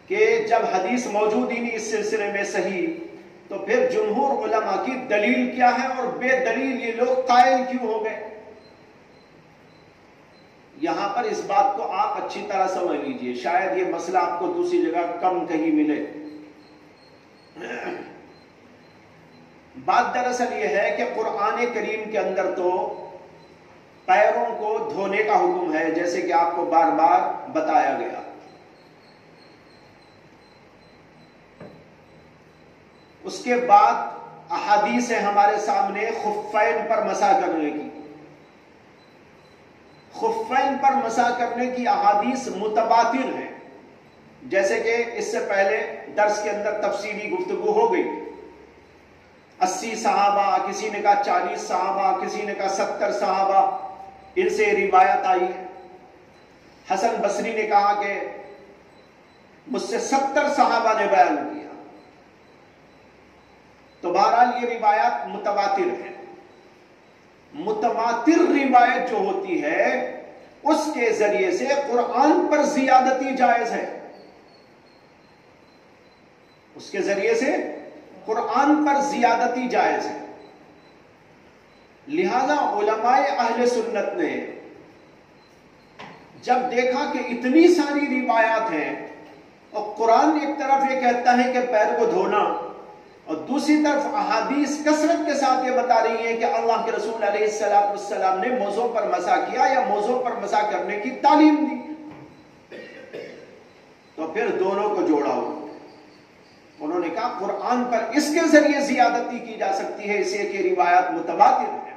کہ جب حدیث موجود ہی نہیں اس سلسلے میں صحیح، تو پھر جمہور علماء کی دلیل کیا ہے اور بے دلیل یہ لوگ قائل کیوں ہو گئے؟ یہاں پر اس بات کو آپ اچھی طرح سمجھ لیجئے، شاید یہ مسئلہ آپ کو دوسری جگہ کم کہیں ملے۔ بات دراصل یہ ہے کہ قرآن کریم کے اندر تو پیروں کو دھونے کا حکم ہے، جیسے کہ آپ کو بار بار بتایا گیا۔ اس کے بعد احادیث ہے ہمارے سامنے خفین پر مسح کرنے کی۔ خفین پر مسح کرنے کی احادیث متواتر ہیں، جیسے کہ اس سے پہلے درس کے اندر تفصیلی گفتگو ہو گئی۔ 80 صحابہ، کسی نے کہا 40 صحابہ، کسی نے کہا 70 صحابہ، ان سے روایت آئی ہے۔ حسن بصری نے کہا کہ مجھ سے 70 صحابہ نے بیان کیا۔ تو بہرحال یہ روایات متواتر ہے۔ متواتر روایت جو ہوتی ہے اس کے ذریعے سے قرآن پر زیادتی جائز ہے، اس کے ذریعے سے قرآن پر زیادتی جائز ہے۔ لہذا علماء اہل سنت نے جب دیکھا کہ اتنی ساری روایات ہیں اور قرآن ایک طرف یہ کہتا ہے کہ پیر کو دھونا، اور دوسری طرف احادیث کثرت کے ساتھ یہ بتا رہی ہے کہ اللہ کے رسول علیہ السلام نے موضوع پر مسح کیا یا موضوع پر مسح کرنے کی تعلیم دی، تو پھر دونوں کو جوڑا انہوں نے کہا قرآن پر اس کے ذریعے زیادتی کی جا سکتی ہے، اسے کہ روایات متواتر ہیں۔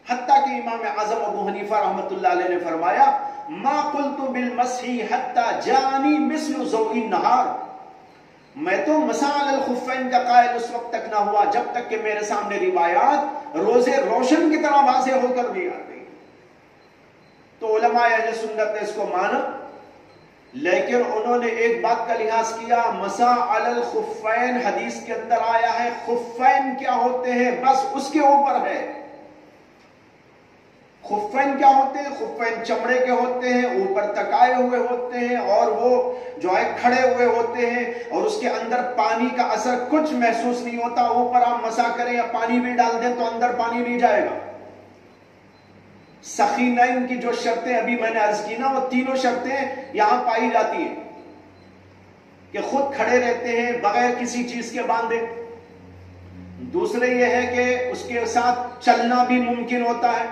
حتیٰ کہ امام اعظم ابو حنیفہ رحمۃ اللہ علیہ نے فرمایا ما قلت بالمسح حتى جاءني مثل ضوء النهار، میں تو مسح علی الخفین کا قائل اس وقت تک نہ ہوا جب تک کہ میرے سامنے روایات روزے روشن کی طرح واضح ہو کر نہیں آ گئی۔ تو علماء اہل سنت نے اس کو مانا، لیکن انہوں نے ایک بات کا لحاظ کیا، مسح علی الخفین حدیث کے اندر آیا ہے، خفین کیا ہوتے ہیں بس اس کے اوپر ہے۔ خفین کیا ہوتے ہیں؟ خفین چمڑے کے ہوتے ہیں، اوپر تکائے ہوئے ہوتے ہیں، اور وہ جو ہے کھڑے ہوئے ہوتے ہیں، اور اس کے اندر پانی کا اثر کچھ محسوس نہیں ہوتا۔ اوپر آپ مسح کریں یا پانی بھی ڈال دیں تو اندر پانی نہیں جائے گا۔ سخینین کی جو شرطیں ابھی میں نے عرض کی نا، وہ تینوں شرطیں یہاں پائی جاتی ہیں کہ خود کھڑے رہتے ہیں بغیر کسی چیز کے باندھے، دوسرے یہ ہے کہ اس کے ساتھ چلنا بھی ممکن ہوتا ہے،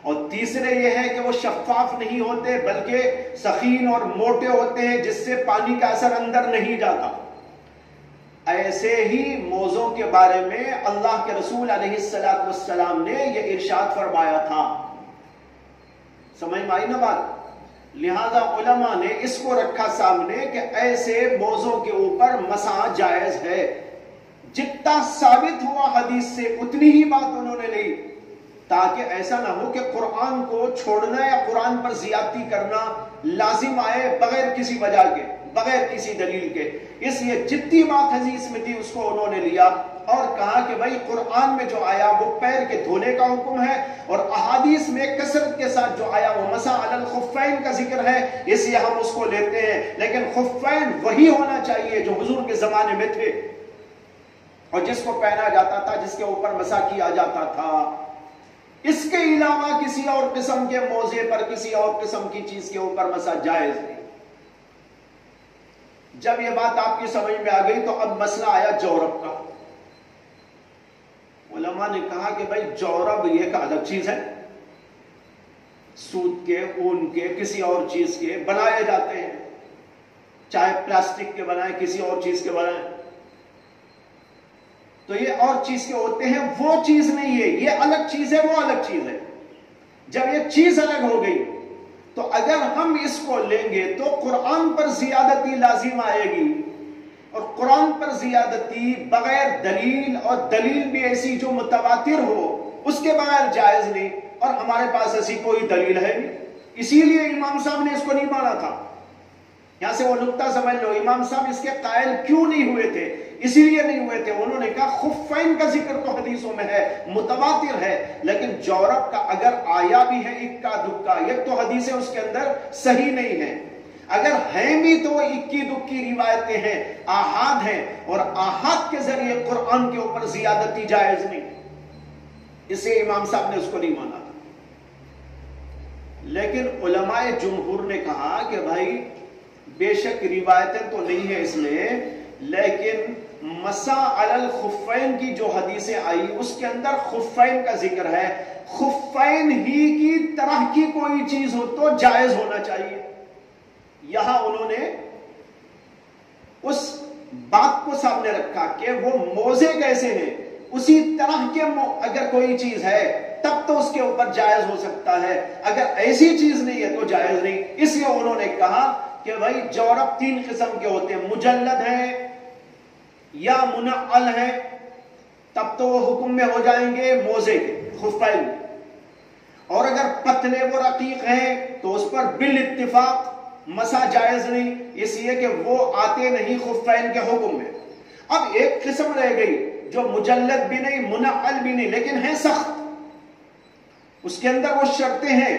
اور تیسرے یہ ہے کہ وہ شفاف نہیں ہوتے بلکہ سخین اور موٹے ہوتے ہیں جس سے پانی کا اثر اندر نہیں جاتا۔ ایسے ہی موضوع کے بارے میں اللہ کے رسول علیہ السلام نے یہ ارشاد فرمایا تھا۔ سمجھ میں آئی نا بات؟ لہذا علماء نے اس کو رکھا سامنے کہ ایسے موضوع کے اوپر مسح جائز ہے، جتنا ثابت ہوا حدیث سے اتنی ہی بات انہوں نے لی، تاکہ ایسا نہ ہو کہ قرآن کو چھوڑنا یا قرآن پر زیادتی کرنا لازم آئے بغیر کسی وجہ کے، بغیر کسی دلیل کے۔ اس لیے جتنی بات حدیث میں تھی اس کو انہوں نے لیا اور کہا کہ بھائی قرآن میں جو آیا وہ پیر کے دھونے کا حکم ہے، اور احادیث میں کثرت کے ساتھ جو آیا وہ مسح علی الخفین کا ذکر ہے، اس لیے ہم اس کو لیتے ہیں۔ لیکن خفین وہی ہونا چاہیے جو حضور کے زمانے میں تھے اور جس کو پہنا جاتا تھا، جس کے اوپر مسح کیا جاتا تھا۔ اس کے علاوہ کسی اور قسم کے موضع پر کسی اور قسم کی چیز کے اوپر مسح جائز نہیں۔ جب یہ بات آپ کی سمجھ میں آ گئی تو اب مسئلہ آیا جورب کا۔ علماء نے کہا کہ بھائی جورب یہ ایک الگ چیز ہے، سوت کے، اون کے، کسی اور چیز کے بنائے جاتے ہیں، چاہے پلاسٹک کے بنائیں کسی اور چیز کے بنائیں، تو یہ اور چیز کے ہوتے ہیں، وہ چیز نہیں ہے، یہ الگ چیز ہے، وہ الگ چیز ہے۔ جب یہ چیز الگ ہو گئی تو اگر ہم اس کو لیں گے تو قرآن پر زیادتی لازم آئے گی، اور قرآن پر زیادتی بغیر دلیل، اور دلیل بھی ایسی جو متواتر ہو، اس کے بغیر جائز نہیں، اور ہمارے پاس ایسی کوئی دلیل ہے نہیں۔ اسی لیے امام صاحب نے اس کو نہیں مانا تھا۔ یہاں سے وہ نقطہ سمجھ لو، امام صاحب اس کے قائل کیوں نہیں ہوئے تھے؟ اس لیے نہیں ہوئے تھے، انہوں نے کہا خفین کا ذکر تو حدیثوں میں ہے، متواتر ہے، لیکن جورب کا اگر آیا بھی ہے اکا دکا، یہ تو حدیثیں اس کے اندر صحیح نہیں ہیں، اگر ہیں بھی تو اکی دکی روایتیں ہیں، آحاد ہیں، اور آحاد کے ذریعے قرآن کے اوپر زیادتی جائز نہیں، اسے امام صاحب نے اس کو نہیں مانا تھا۔ لیکن علماء جمہور نے کہا کہ بھائی بے شک روایتیں تو نہیں ہیں اس میں، لیکن مسح علی الخفین کی جو حدیثیں آئی اس کے اندر خفین کا ذکر ہے، خفین ہی کی طرح کی کوئی چیز ہو تو جائز ہونا چاہیے۔ یہاں انہوں نے اس بات کو سامنے رکھا کہ وہ موزے کیسے ہیں، اسی طرح کے اگر کوئی چیز ہے تب تو اس کے اوپر جائز ہو سکتا ہے، اگر ایسی چیز نہیں ہے تو جائز نہیں۔ اس لیے انہوں نے کہا کہ بھائی جورب تین قسم کے ہوتے ہیں، مجلد ہیں یا منعل ہیں، تب تو وہ حکم میں ہو جائیں گے موزے کے خفین، اور اگر پتلے و رقیق ہیں تو اس پر بالاتفاق مسح جائز نہیں، اس لیے کہ وہ آتے نہیں خفین کے حکم میں۔ اب ایک قسم رہ گئی جو مجلد بھی نہیں منعل بھی نہیں لیکن ہے سخت، اس کے اندر وہ شرطیں ہیں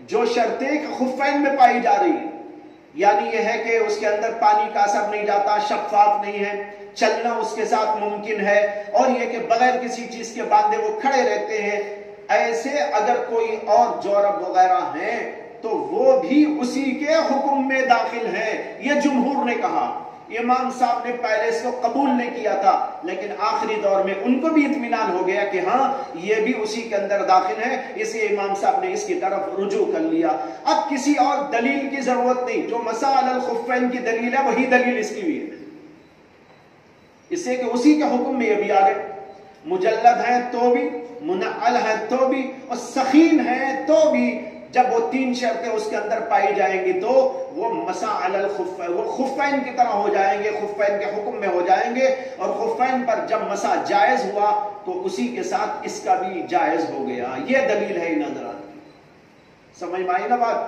جو شرطیں خفین میں پائی جا رہی ہیں، یعنی یہ ہے کہ اس کے اندر پانی کا اثر نہیں جاتا، شفاف نہیں ہے، چلنا اس کے ساتھ ممکن ہے، اور یہ کہ بغیر کسی چیز کے باندھے وہ کھڑے رہتے ہیں۔ ایسے اگر کوئی اور جورب وغیرہ ہیں تو وہ بھی اسی کے حکم میں داخل ہیں، یہ جمہور نے کہا۔ امام صاحب نے پہلے اس کو قبول نہیں کیا تھا، لیکن آخری دور میں ان کو بھی اطمینان ہو گیا کہ ہاں یہ بھی اسی کے اندر داخل ہے، اس لیے امام صاحب نے اس کی طرف رجوع کر لیا۔ اب کسی اور دلیل کی ضرورت نہیں، جو مسح علی الخفین کی دلیل ہے وہی دلیل اس کی بھی ہے، اس سے کہ اسی کے حکم میں یہ بھی آ گئے، مجلد ہیں تو بھی، منعل ہیں تو بھی، اور سخین ہیں تو بھی، جب وہ تین شرطیں اس کے اندر پائی جائیں گی تو وہ مسح علی الخفین، وہ خفین کی طرح ہو جائیں گے، خفین کے حکم میں ہو جائیں گے، اور خفین پر جب مسح جائز ہوا تو اسی کے ساتھ اس کا بھی جائز ہو گیا۔ یہ دلیل ہے ان حضرات کی، سمجھ میں آئی نا بات؟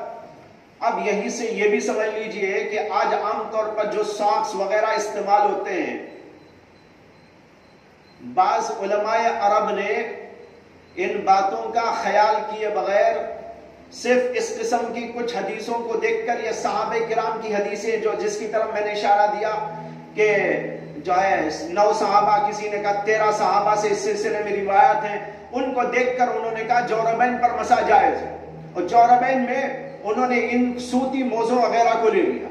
اب یہیں سے یہ بھی سمجھ لیجئے کہ آج عام طور پر جو ساکس وغیرہ استعمال ہوتے ہیں، بعض علماء عرب نے ان باتوں کا خیال کیے بغیر صرف اس قسم کی کچھ حدیثوں کو دیکھ کر، یہ صحابہ کرام کی حدیثیں جو جس کی طرف میں نے اشارہ دیا کہ جو ہے 9 صحابہ، کسی نے کہا 13 صحابہ سے اس سلسلے میں روایات ہیں، ان کو دیکھ کر انہوں نے کہا جوربین پر مسح جائز ہے، اور جوربین میں انہوں نے ان سوتی موزوں وغیرہ کو لے لیا،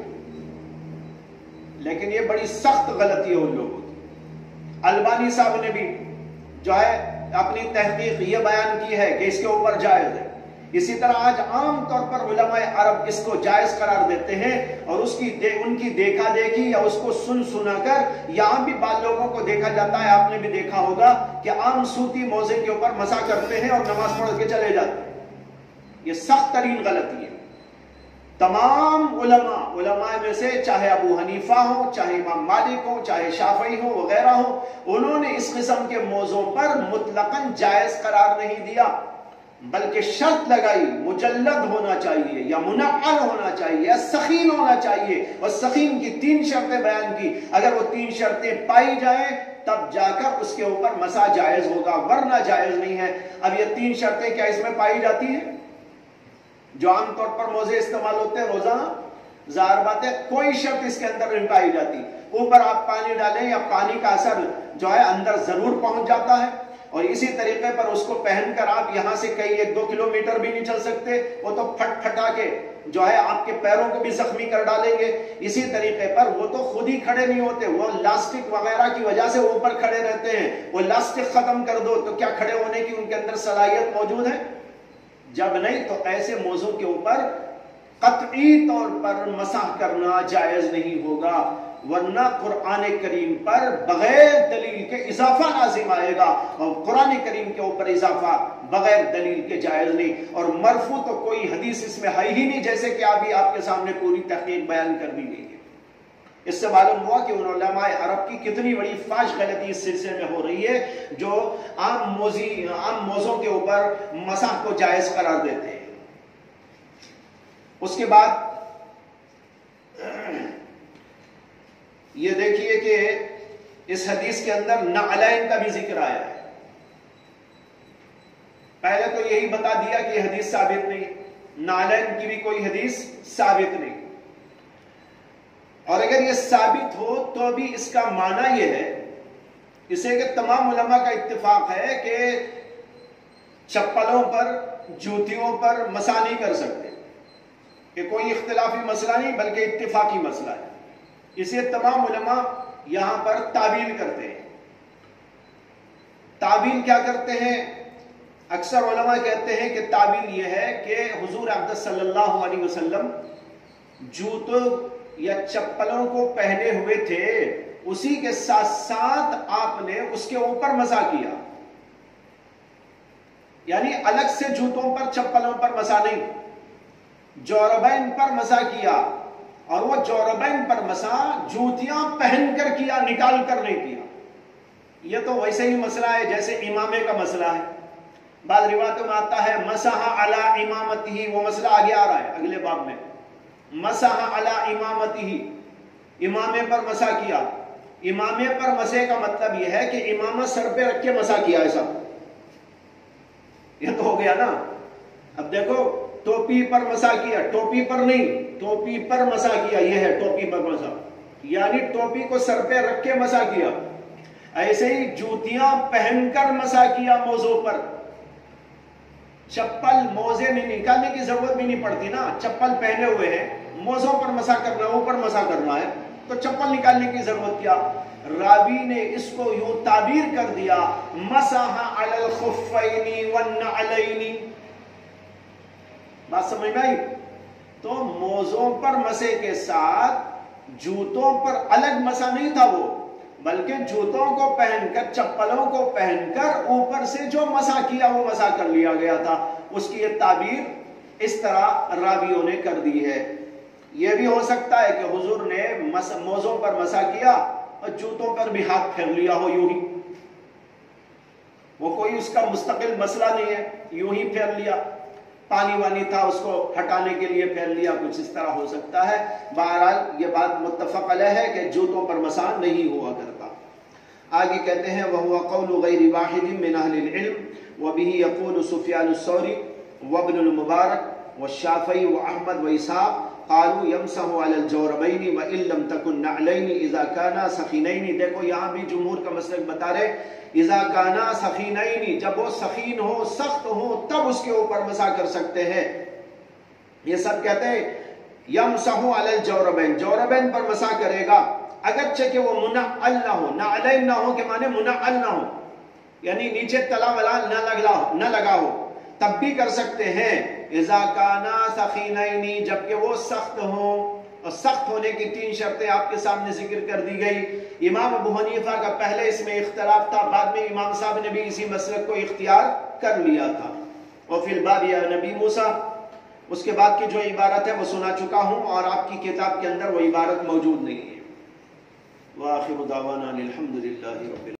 لیکن یہ بڑی سخت غلطی ہے ان لوگوں کی۔ البانی صاحب نے بھی جو ہے اپنی تحقیق یہ بیان کی ہے کہ اس کے اوپر جائز ہے۔ اسی طرح آج عام طور پر علماء عرب اس کو جائز قرار دیتے ہیں، اور ان کی دیکھا دیکھی یا اس کو سنا کر یہاں بھی بعض لوگوں کو دیکھا جاتا ہے، آپ نے بھی دیکھا ہوگا کہ عام سوتی موزے کے اوپر مسح کرتے ہیں اور نماز پڑھ کے چلے جاتے ہیں۔ یہ سخت ترین غلطی ہے۔ تمام علماء میں سے چاہے ابو حنیفہ ہو، چاہے امام مالک ہو، چاہے شافعی ہو وغیرہ ہو، انہوں نے اس قسم کے موضوع پر مطلقاً جائز قرار نہیں دیا، بلکہ شرط لگائی مجلد ہونا چاہیے یا منعل ہونا چاہیے یا سخین ہونا چاہیے، اور سخین کی 3 شرطیں بیان کی، اگر وہ 3 شرطیں پائی جائیں تب جا کر اس کے اوپر مسح جائز ہوگا، ورنہ جائز نہیں ہے۔ اب یہ 3 شرطیں کیا اس میں پائی جاتی ہیں جو عام طور پر موزے استعمال ہوتے ہیں روزانہ؟ ظاہر بات ہے کوئی شرط اس کے اندر نہیں پائی جاتی۔ اوپر آپ پانی ڈالیں یا پانی کا اثر جو ہے اندر ضرور پہنچ جاتا ہے، اور اسی طریقے پر اس کو پہن کر آپ یہاں سے کئی 1-2 کلومیٹر بھی نہیں چل سکتے، وہ تو پھٹ پھٹا کے جو ہے آپ کے پیروں کو بھی زخمی کر ڈالیں گے۔ اسی طریقے پر وہ تو خود ہی کھڑے نہیں ہوتے، وہ لاسٹک وغیرہ کی وجہ سے اوپر کھڑے رہتے ہیں، وہ لاسٹک ختم کر دو تو کیا کھڑے ہونے کی ان کے اندر صلاحیت موجود ہے؟ جب نہیں تو ایسے موضوع کے اوپر قطعی طور پر مسح کرنا جائز نہیں ہوگا، ورنہ قرآن کریم پر بغیر دلیل کے اضافہ لازم آئے گا، اور قرآن کریم کے اوپر اضافہ بغیر دلیل کے جائز نہیں، اور مرفوع تو کوئی حدیث اس میں ہے ہی نہیں، جیسے کہ ابھی آپ کے سامنے پوری تحقیق بیان کر دی گئی ہے۔ اس سے معلوم ہوا کہ ان علماء عرب کی کتنی بڑی فاش غلطی اس سلسلے میں ہو رہی ہے، جو عام موضوع کے اوپر مسح کو جائز قرار دیتے ہیں۔ اس کے بعد یہ دیکھیے کہ اس حدیث کے اندر نعلین کا بھی ذکر آیا ہے. پہلے تو یہی بتا دیا کہ یہ حدیث ثابت نہیں، نعلین کی بھی کوئی حدیث ثابت نہیں. اور اگر یہ ثابت ہو تو بھی اس کا معنی یہ ہے، اسے کہ تمام علماء کا اتفاق ہے کہ چپلوں پر، جوتیوں پر مسح نہیں کر سکتے. یہ کوئی اختلافی مسئلہ نہیں بلکہ اتفاقی مسئلہ ہے. اسے تمام علماء یہاں پر تعویل کرتے ہیں. تعویل کیا کرتے ہیں؟ اکثر علماء کہتے ہیں کہ تعویل یہ ہے کہ حضور اقدس صلی اللہ علیہ وسلم جوتوں یا چپلوں کو پہنے ہوئے تھے، اسی کے ساتھ ساتھ آپ نے اس کے اوپر مسح کیا. یعنی الگ سے جوتوں پر، چپلوں پر مسح نہیں، جوربین پر مسح کیا. اور وہ جوربین پر مسح جوتیاں پہن کر کیا، نکال کر نہیں کیا. یہ تو ویسے ہی مسئلہ ہے جیسے امامے کا مسئلہ ہے. بعض روایتوں میں آتا ہے مسح علی امامتہ، وہ مسئلہ آگے آ رہا ہے اگلے باب میں. مسح علی امامتہ، امامے پر مسح کیا. امامے پر مسح کا مطلب یہ ہے کہ امامہ سر پہ رکھ کے مسح کیا. ایسا یہ تو ہو گیا نا. اب دیکھو ٹوپی پر مسح کیا، ٹوپی پر نہیں، ٹوپی پر مسح کیا، یہ ہے ٹوپی پر مسح، یعنی ٹوپی کو سر پہ رکھ کے مسح کیا. ایسے ہی جوتیاں پہن کر مسح کیا موزوں پر. چپل موزے میں نکالنے کی ضرورت بھی نہیں پڑتی نا، چپل پہنے ہوئے ہیں، موزوں پر مسح کرنا، اوپر مسح کرنا ہے تو چپل نکالنے کی ضرورت کیا. راوی نے اس کو یوں تعبیر کر دیا مسح علی الخفین والنعلین. بات سمجھ میں آئی؟ تو موزوں پر مسح کے ساتھ جوتوں پر الگ مسح نہیں تھا وہ، بلکہ جوتوں کو پہن کر، چپلوں کو پہن کر اوپر سے جو مسح کیا وہ مسح کر لیا گیا تھا. اس کی یہ تعبیر اس طرح راویوں نے کر دی ہے. یہ بھی ہو سکتا ہے کہ حضور نے موزوں پر مسح کیا اور جوتوں پر بھی ہاتھ پھیر لیا ہو یوں ہی. وہ کوئی اس کا مستقل مسئلہ نہیں ہے، یوں ہی پھیر لیا. پانی وانی تھا اس کو ہٹانے کے لیے پھیر لیا، کچھ اس طرح ہو سکتا ہے. بہرحال یہ بات متفق علیہ ہے کہ جوتوں پر مسح نہیں ہوا کرتا. آگے کہتے ہیں وَهُوَ قَوْلُ غَيْرِ وَاحِدٍ مِّنْ أَهْلِ الْعِلْمِ وَبِهِ يَقُولُ سُفْيَانُ الثَّوْرِي وَابْنُ الْمُبَارَكِ وَالشَّافِعِيُّ وَأَحْمَدُ وَإِسْحَاقُ قالوا يمسح على الجوربين وان لم تكن نعلين اذا كانا سخينين. دیکھو یہاں بھی جمہور کا مسلک بتا رہے اذا كانا سخينين، جب وہ سخین ہو، سخت ہو، تب اس کے اوپر مسح کر سکتے ہیں. یہ سب کہتے ہیں یمسح على الجوربين، جوربین پر مسح کرے گا اگرچہ کہ وہ منعل نہ ہو. نعلین نہ ہو کے معنی منعل نہ ہو، یعنی نیچے تلا ولا نہ لگا ہو، تب بھی کر سکتے ہیں. اذا کانا سخینین، جبکہ وہ سخت ہوں. اور سخت ہونے کی 3 شرطیں آپ کے سامنے ذکر کر دی گئی. امام ابو حنیفہ کا پہلے اس میں اختلاف تھا، بعد میں امام صاحب نے بھی اسی مسلک کو اختیار کر لیا تھا. اور فی الباب یا نبی موسیٰ، اس کے بعد کی جو عبارت ہے وہ سنا چکا ہوں اور آپ کی کتاب کے اندر وہ عبارت موجود نہیں ہے. وآخر دعوانا الحمدللہ رب العالمین.